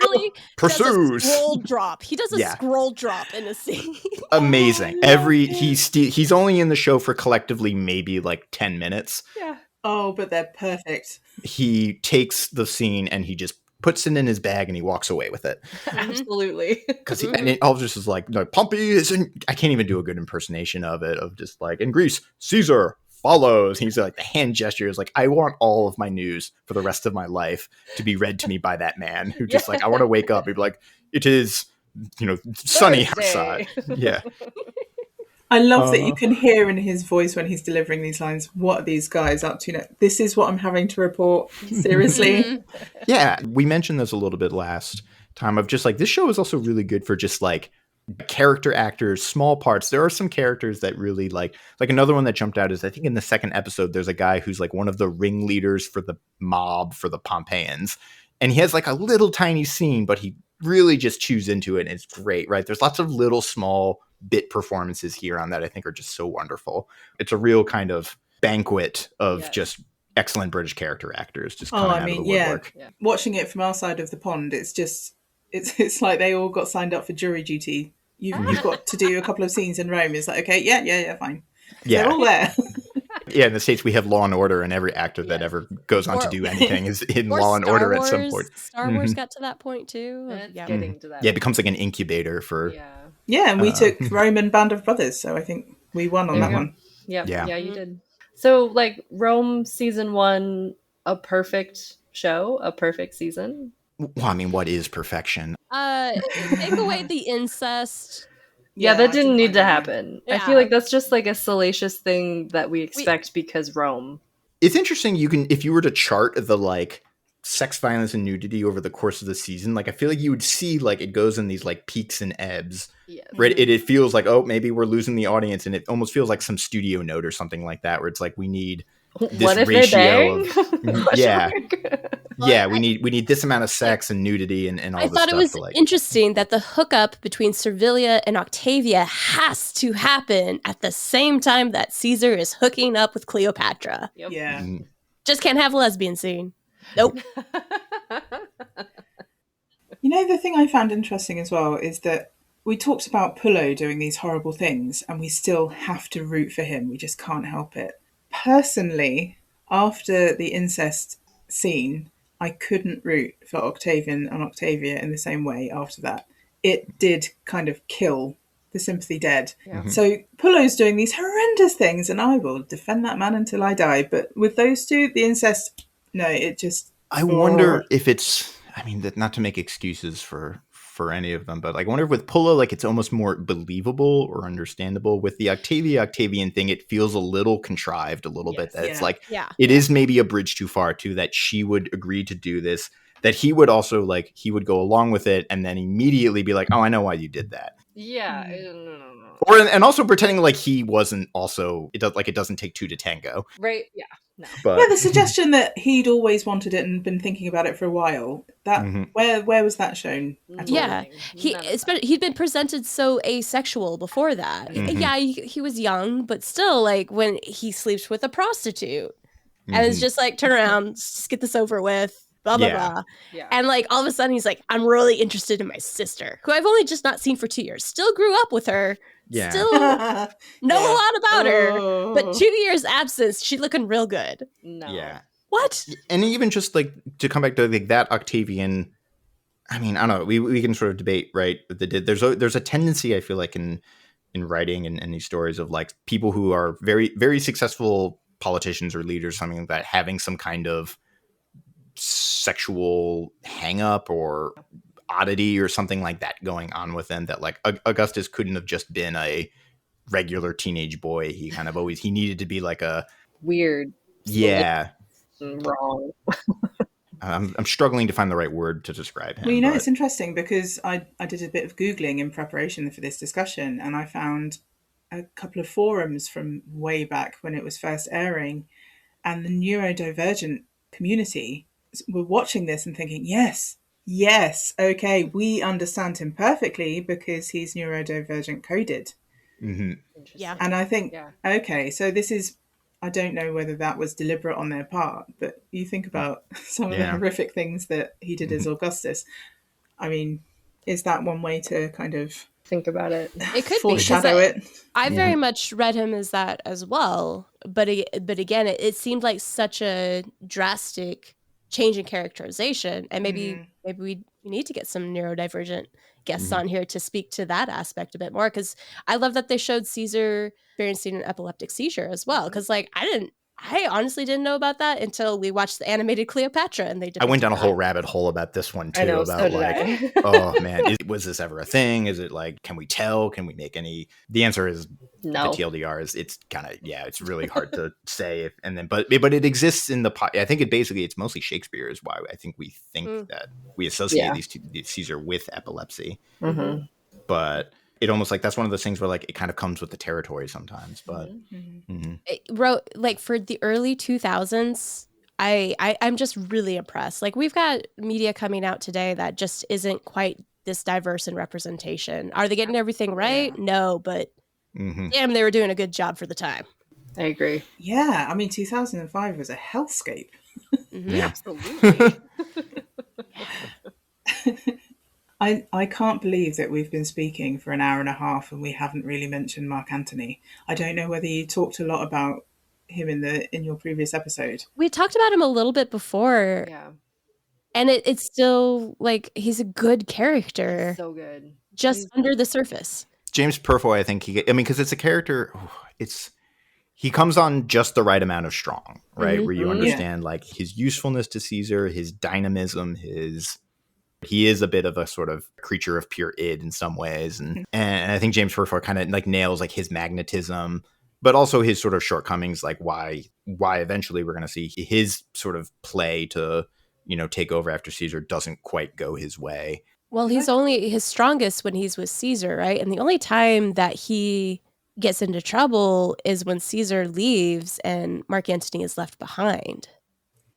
Speaker 3: pursues
Speaker 5: scroll drop. He does a scroll drop in a scene.
Speaker 3: Amazing. He's only in the show for collectively maybe like 10 minutes.
Speaker 2: Yeah.
Speaker 4: Oh, but they're perfect.
Speaker 3: He takes the scene and he just puts it in his bag and he walks away with it.
Speaker 2: Absolutely.
Speaker 3: Because and it all just is like, no, Pompey isn't. I can't even do a good impersonation of it. Of just like in Greece, Caesar follows. He's like the hand gesture is like, I want all of my news for the rest of my life to be read to me by that man who just like I want to wake up and be like, it is sunny outside. Yeah.
Speaker 4: I love that you can hear in his voice when he's delivering these lines, what are these guys up to? This is what I'm having to report. Seriously.
Speaker 3: Yeah. We mentioned this a little bit last time of just like, this show is also really good for just like character actors, small parts. There are some characters that really like another one that jumped out is I think in the second episode, there's a guy who's like one of the ringleaders for the mob for the Pompeians. And he has like a little tiny scene, but he really just chews into it. And it's great, right? There's lots of little small bit performances here on that I think are just so wonderful. It's a real kind of banquet of just excellent British character actors just coming out of the woodwork.
Speaker 4: Yeah. Watching it from our side of the pond, it's just it's like they all got signed up for jury duty. You've got to do a couple of scenes in Rome. It's like, okay, yeah, fine.
Speaker 3: Yeah.
Speaker 4: They're all there.
Speaker 3: Yeah, in the States we have Law and Order, and every actor that ever goes on to do anything is in Law and Order at some point.
Speaker 5: Star Wars got to that point too.
Speaker 2: Getting to that.
Speaker 3: Yeah, it becomes like an incubator for.
Speaker 4: Yeah, and we took Roman Band of Brothers, so I think we won on that one.
Speaker 2: Yeah, you did. So, like, Rome season 1, a perfect show, a perfect season.
Speaker 3: Well, I mean, what is perfection?
Speaker 5: Take away the incest.
Speaker 2: Yeah, that didn't need to happen. Yeah. I feel like that's just like a salacious thing that we expect because Rome.
Speaker 3: It's interesting. You can, if you were to chart the like sex, violence, and nudity over the course of the season, like I feel like you would see like it goes in these like peaks and ebbs. Yes. Right? It feels like, oh, maybe we're losing the audience, and it almost feels like some studio note or something like that, where it's like we need this
Speaker 2: what if
Speaker 3: ratio
Speaker 2: they bang?
Speaker 3: of yeah, we need this amount of sex and nudity and all this stuff. I thought
Speaker 5: it was interesting that the hookup between Servilia and Octavia has to happen at the same time that Caesar is hooking up with Cleopatra.
Speaker 2: Yep.
Speaker 4: Yeah.
Speaker 5: Just can't have a lesbian scene. Nope.
Speaker 4: You know, the thing I found interesting as well is that we talked about Pullo doing these horrible things, and we still have to root for him. We just can't help it. Personally, after the incest scene, I couldn't root for Octavian and Octavia in the same way after that. It did kind of kill the sympathy dead. Yeah. So Pullo's doing these horrendous things, and I will defend that man until I die. But with those two, the incest, no, it just...
Speaker 3: I wonder if it's... I mean, not to make excuses for any of them, but like, I wonder if with Pullo, like it's almost more believable or understandable. With the Octavian thing, it feels a little contrived a little bit. That it's like, it is maybe a bridge too far too, that she would agree to do this, that he would also like, he would go along with it and then immediately be like, oh, I know why you did that.
Speaker 2: Yeah.
Speaker 3: No. Or, and also pretending like he wasn't also, it doesn't take two to tango.
Speaker 2: Right. Yeah.
Speaker 4: No. But the suggestion that he'd always wanted it and been thinking about it for a while, that where was that shown at all?
Speaker 5: He'd been presented so asexual before that. Yeah, he was young, but still, like, when he sleeps with a prostitute and it's just like, turn around, just get this over with, blah blah blah. Yeah. And like all of a sudden he's like, I'm really interested in my sister, who I've only just not seen for 2 years. Still grew up with her. Yeah. Still know a lot about her, but 2 years absence, she looking real good.
Speaker 2: No.
Speaker 3: Yeah.
Speaker 5: What?
Speaker 3: And even just like to come back to like that Octavian, I mean, I don't know. We can sort of debate, right? There's a tendency, I feel like, in writing and these stories of like people who are very, very successful politicians or leaders, something like that, having some kind of sexual hang up or oddity or something like that going on with them, that like Augustus couldn't have just been a regular teenage boy. He kind of he needed to be like a
Speaker 2: weird.
Speaker 3: Yeah.
Speaker 2: Wrong.
Speaker 3: I'm struggling to find the right word to describe him.
Speaker 4: Well, you know, it's interesting because I did a bit of Googling in preparation for this discussion, and I found a couple of forums from way back when it was first airing, and the neurodivergent community were watching this and thinking, yes, okay, we understand him perfectly because he's neurodivergent coded.
Speaker 5: Yeah.
Speaker 4: And I think, okay, so this is, I don't know whether that was deliberate on their part, but you think about some of the horrific things that he did as Augustus. I mean, is that one way to kind of
Speaker 2: think about it?
Speaker 5: It could
Speaker 4: foreshadow it.
Speaker 5: I very much read him as that as well. But again, it seemed like such a drastic change in characterization, and maybe we need to get some neurodivergent guests on here to speak to that aspect a bit more, because I love that they showed Caesar experiencing an epileptic seizure as well, because like I honestly didn't know about that until we watched the animated Cleopatra, and
Speaker 3: I went down a whole rabbit hole about this one too. About like, oh man, was this ever a thing? Is it like, can we tell? Can we make any? The answer is no. The TLDR is it's kind of it's really hard to say. But it exists in the. I think it's mostly Shakespeare is why I think we think that we associate these Caesar with epilepsy. But it almost like that's one of those things where like it kind of comes with the territory sometimes. But
Speaker 5: It wrote like for the early 2000s. I'm just really impressed. Like we've got media coming out today that just isn't quite this diverse in representation. Are they getting everything right? Yeah. No, but damn, they were doing a good job for the time.
Speaker 2: I agree.
Speaker 4: Yeah, I mean, 2005 was a hellscape.
Speaker 3: Yeah.
Speaker 2: Absolutely.
Speaker 4: I can't believe that we've been speaking for an hour and a half and we haven't really mentioned Mark Antony. I don't know whether you talked a lot about him in your previous episode.
Speaker 5: We talked about him a little bit before.
Speaker 2: Yeah.
Speaker 5: And it's still like he's a good character.
Speaker 2: He's so good.
Speaker 5: Just under the surface.
Speaker 3: James Purfoy, I think because it's a character, he comes on just the right amount of strong, right? Where you understand like his usefulness to Caesar, his dynamism, he is a bit of a sort of creature of pure id in some ways. And I think James Purfoy kind of like nails like his magnetism, but also his sort of shortcomings, like why eventually we're going to see his sort of play to, take over after Caesar doesn't quite go his way.
Speaker 5: Well, he's only his strongest when he's with Caesar, right? And the only time that he gets into trouble is when Caesar leaves and Mark Antony is left behind,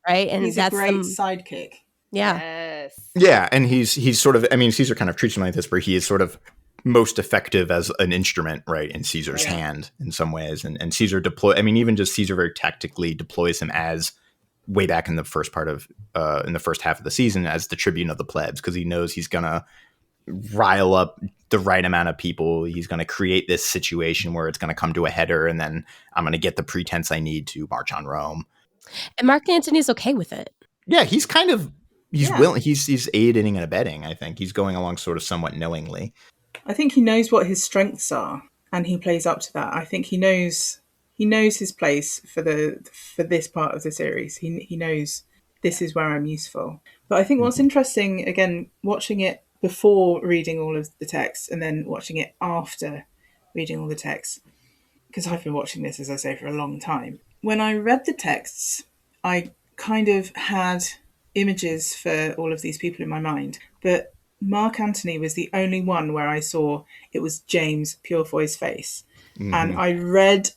Speaker 5: right? And
Speaker 4: he's
Speaker 5: that's
Speaker 4: a great sidekick.
Speaker 5: Yeah.
Speaker 2: Yes.
Speaker 3: Yeah, and he's sort of, I mean, Caesar kind of treats him like this, where he is sort of most effective as an instrument, right, in Caesar's hand in some ways. And Caesar even just Caesar very tactically deploys him as way back in the first part of in the first half of the season as the tribune of the plebs, because he knows he's gonna rile up the right amount of people. He's gonna create this situation where it's gonna come to a header, and then I'm gonna get the pretense I need to march on Rome.
Speaker 5: And Mark Antony's okay with it.
Speaker 3: Yeah, he's kind of willing. He's aiding and abetting. I think he's going along sort of somewhat knowingly.
Speaker 4: I think he knows what his strengths are, and he plays up to that. I think he knows his place for this part of the series. He knows this is where I'm useful. But I think what's interesting, again, watching it before reading all of the text and then watching it after reading all the text, because I've been watching this, as I say, for a long time. When I read the texts, I kind of had images for all of these people in my mind, but Mark Antony was the only one where I saw it was James Purefoy's face. And I read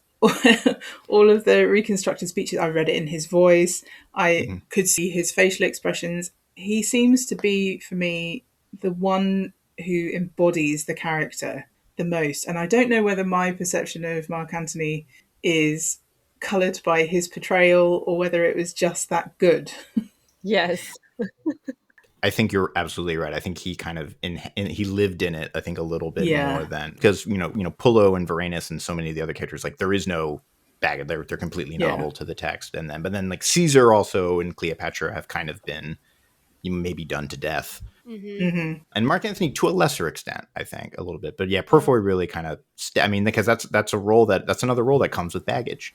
Speaker 4: all of the reconstructed speeches. I read it in his voice. I could see his facial expressions. He seems to be, for me, the one who embodies the character the most. And I don't know whether my perception of Mark Antony is coloured by his portrayal or whether it was just that good.
Speaker 2: Yes.
Speaker 3: I think you're absolutely right. I think he kind of he lived in it, I think, a little bit more than, because Pullo and Varenus and so many of the other characters, like there is no bag. They're completely novel to the text, but then like Caesar also and Cleopatra have kind of been maybe done to death, and Mark Antony to a lesser extent, I think, a little bit. But yeah, Purfoy really kind of because that's another role that comes with baggage.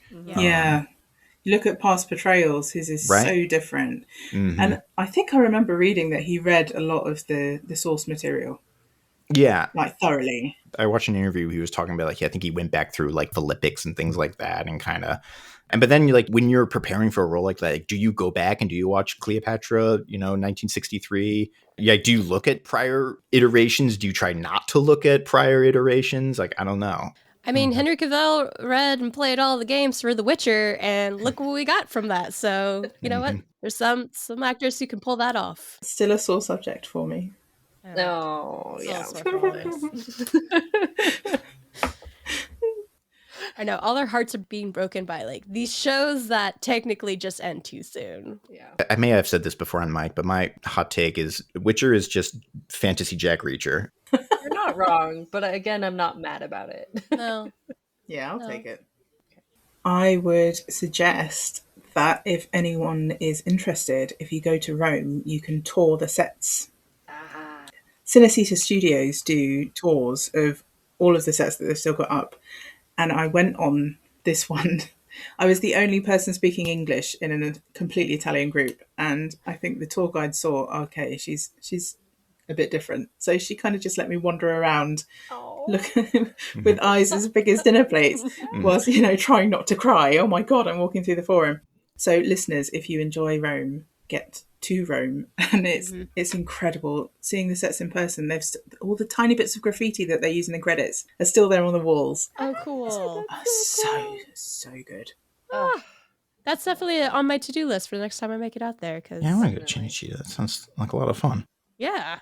Speaker 3: You
Speaker 4: look at past portrayals, his is so different. And I think I remember reading that he read a lot of the source material.
Speaker 3: Yeah.
Speaker 4: Like thoroughly.
Speaker 3: I watched an interview. He was talking about I think he went back through like Philippics and things like that but then when you're preparing for a role like that, do you go back and do you watch Cleopatra, 1963? Yeah. Do you look at prior iterations? Do you try not to look at prior iterations? Like, I don't know.
Speaker 5: I mean, Henry Cavill read and played all the games for The Witcher, and look what we got from that. So, you know what? There's some actors who can pull that off.
Speaker 4: Still a sore subject for me.
Speaker 2: Oh, yeah.
Speaker 5: I know, all our hearts are being broken by like these shows that technically just end too soon.
Speaker 2: Yeah.
Speaker 3: I may have said this before on mic, but my hot take is Witcher is just fantasy Jack Reacher.
Speaker 2: You're not wrong, but again, I'm not mad about it.
Speaker 5: No.
Speaker 4: Yeah, I'll take it. I would suggest that if anyone is interested, if you go to Rome, you can tour the sets. Cinecittà Studios do tours of all of the sets that they've still got up. And I went on this one. I was the only person speaking English in a completely Italian group. And I think the tour guide saw, okay, she's a bit different. So she kind of just let me wander around, look with eyes as big as dinner plates, whilst, trying not to cry. Oh my God, I'm walking through the forum. So listeners, if you enjoy Rome, get to Rome, and it's incredible seeing the sets in person. They've all the tiny bits of graffiti that they use in the credits are still there on the walls.
Speaker 5: Oh, cool!
Speaker 4: So good.
Speaker 5: That's definitely on my to-do list for the next time I make it out there. Cause
Speaker 3: I want to go to Chinichita. That sounds like a lot of fun.
Speaker 5: Yeah,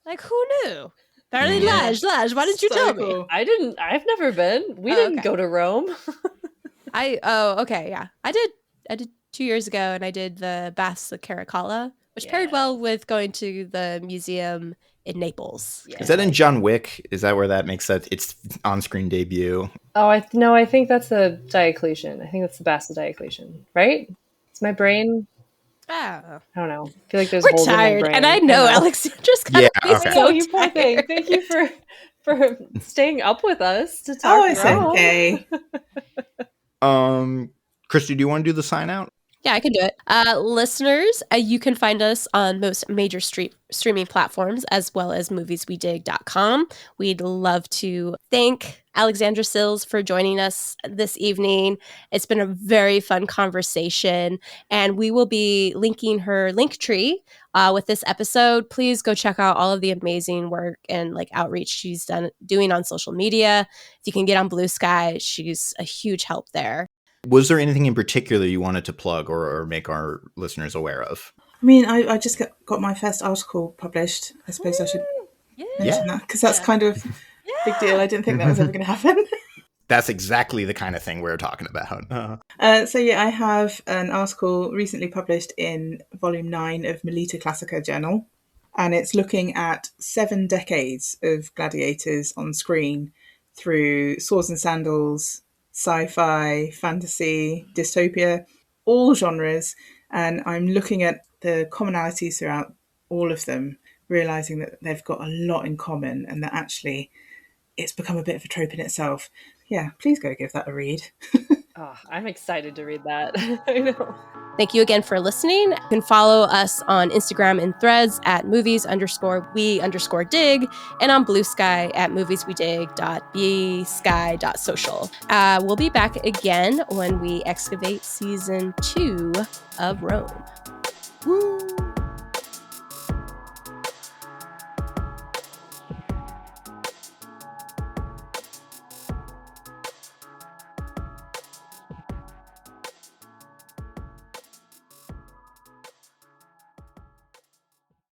Speaker 5: like who knew? Apparently, Laj, why didn't you tell me?
Speaker 2: I've never been. We didn't go to Rome.
Speaker 5: Okay, yeah. I did 2 years ago, and I did the Baths of Caracalla, which paired well with going to the museum in Naples.
Speaker 3: Is that in John Wick? Is that where that makes its on-screen debut?
Speaker 2: Oh, I think that's a Diocletian. I think that's the Baths of Diocletian, right? It's my brain.
Speaker 5: Oh.
Speaker 2: I don't know. I feel like there's
Speaker 5: We're
Speaker 2: holes
Speaker 5: tired,
Speaker 2: in my brain.
Speaker 5: and I know Alexandra's gonna be so
Speaker 2: you poor thing. Thank you for staying up with us to talk.
Speaker 4: Oh, it's okay.
Speaker 3: Christy, do you want to do the sign out?
Speaker 5: Yeah, I can do it. Listeners, you can find us on most major streaming platforms, as well as movieswedig.com. We'd love to thank Alexandra Sills for joining us this evening. It's been a very fun conversation, and we will be linking her Linktree with this episode. Please go check out all of the amazing work and outreach she's doing on social media. If you can get on Blue Sky, she's a huge help there.
Speaker 3: Was there anything in particular you wanted to plug or make our listeners aware of?
Speaker 4: I mean, I just got my first article published. I suppose I should mention that, because that's kind of a big deal. I didn't think that was ever going to happen.
Speaker 3: That's exactly the kind of thing we're talking about.
Speaker 4: I have an article recently published in volume 9 of Melita Classica Journal, and it's looking at 7 decades of gladiators on screen through Swords and Sandals, sci-fi, fantasy, dystopia, all genres, and I'm looking at the commonalities throughout all of them, realising that they've got a lot in common and that actually it's become a bit of a trope in itself. Yeah, please go give that a read.
Speaker 2: I'm excited to read that. I know.
Speaker 5: Thank you again for listening. You can follow us on Instagram and Threads at movies_we_dig and on Blue Sky at movieswedig.bsky.social. We'll be back again when we excavate season 2 of Rome.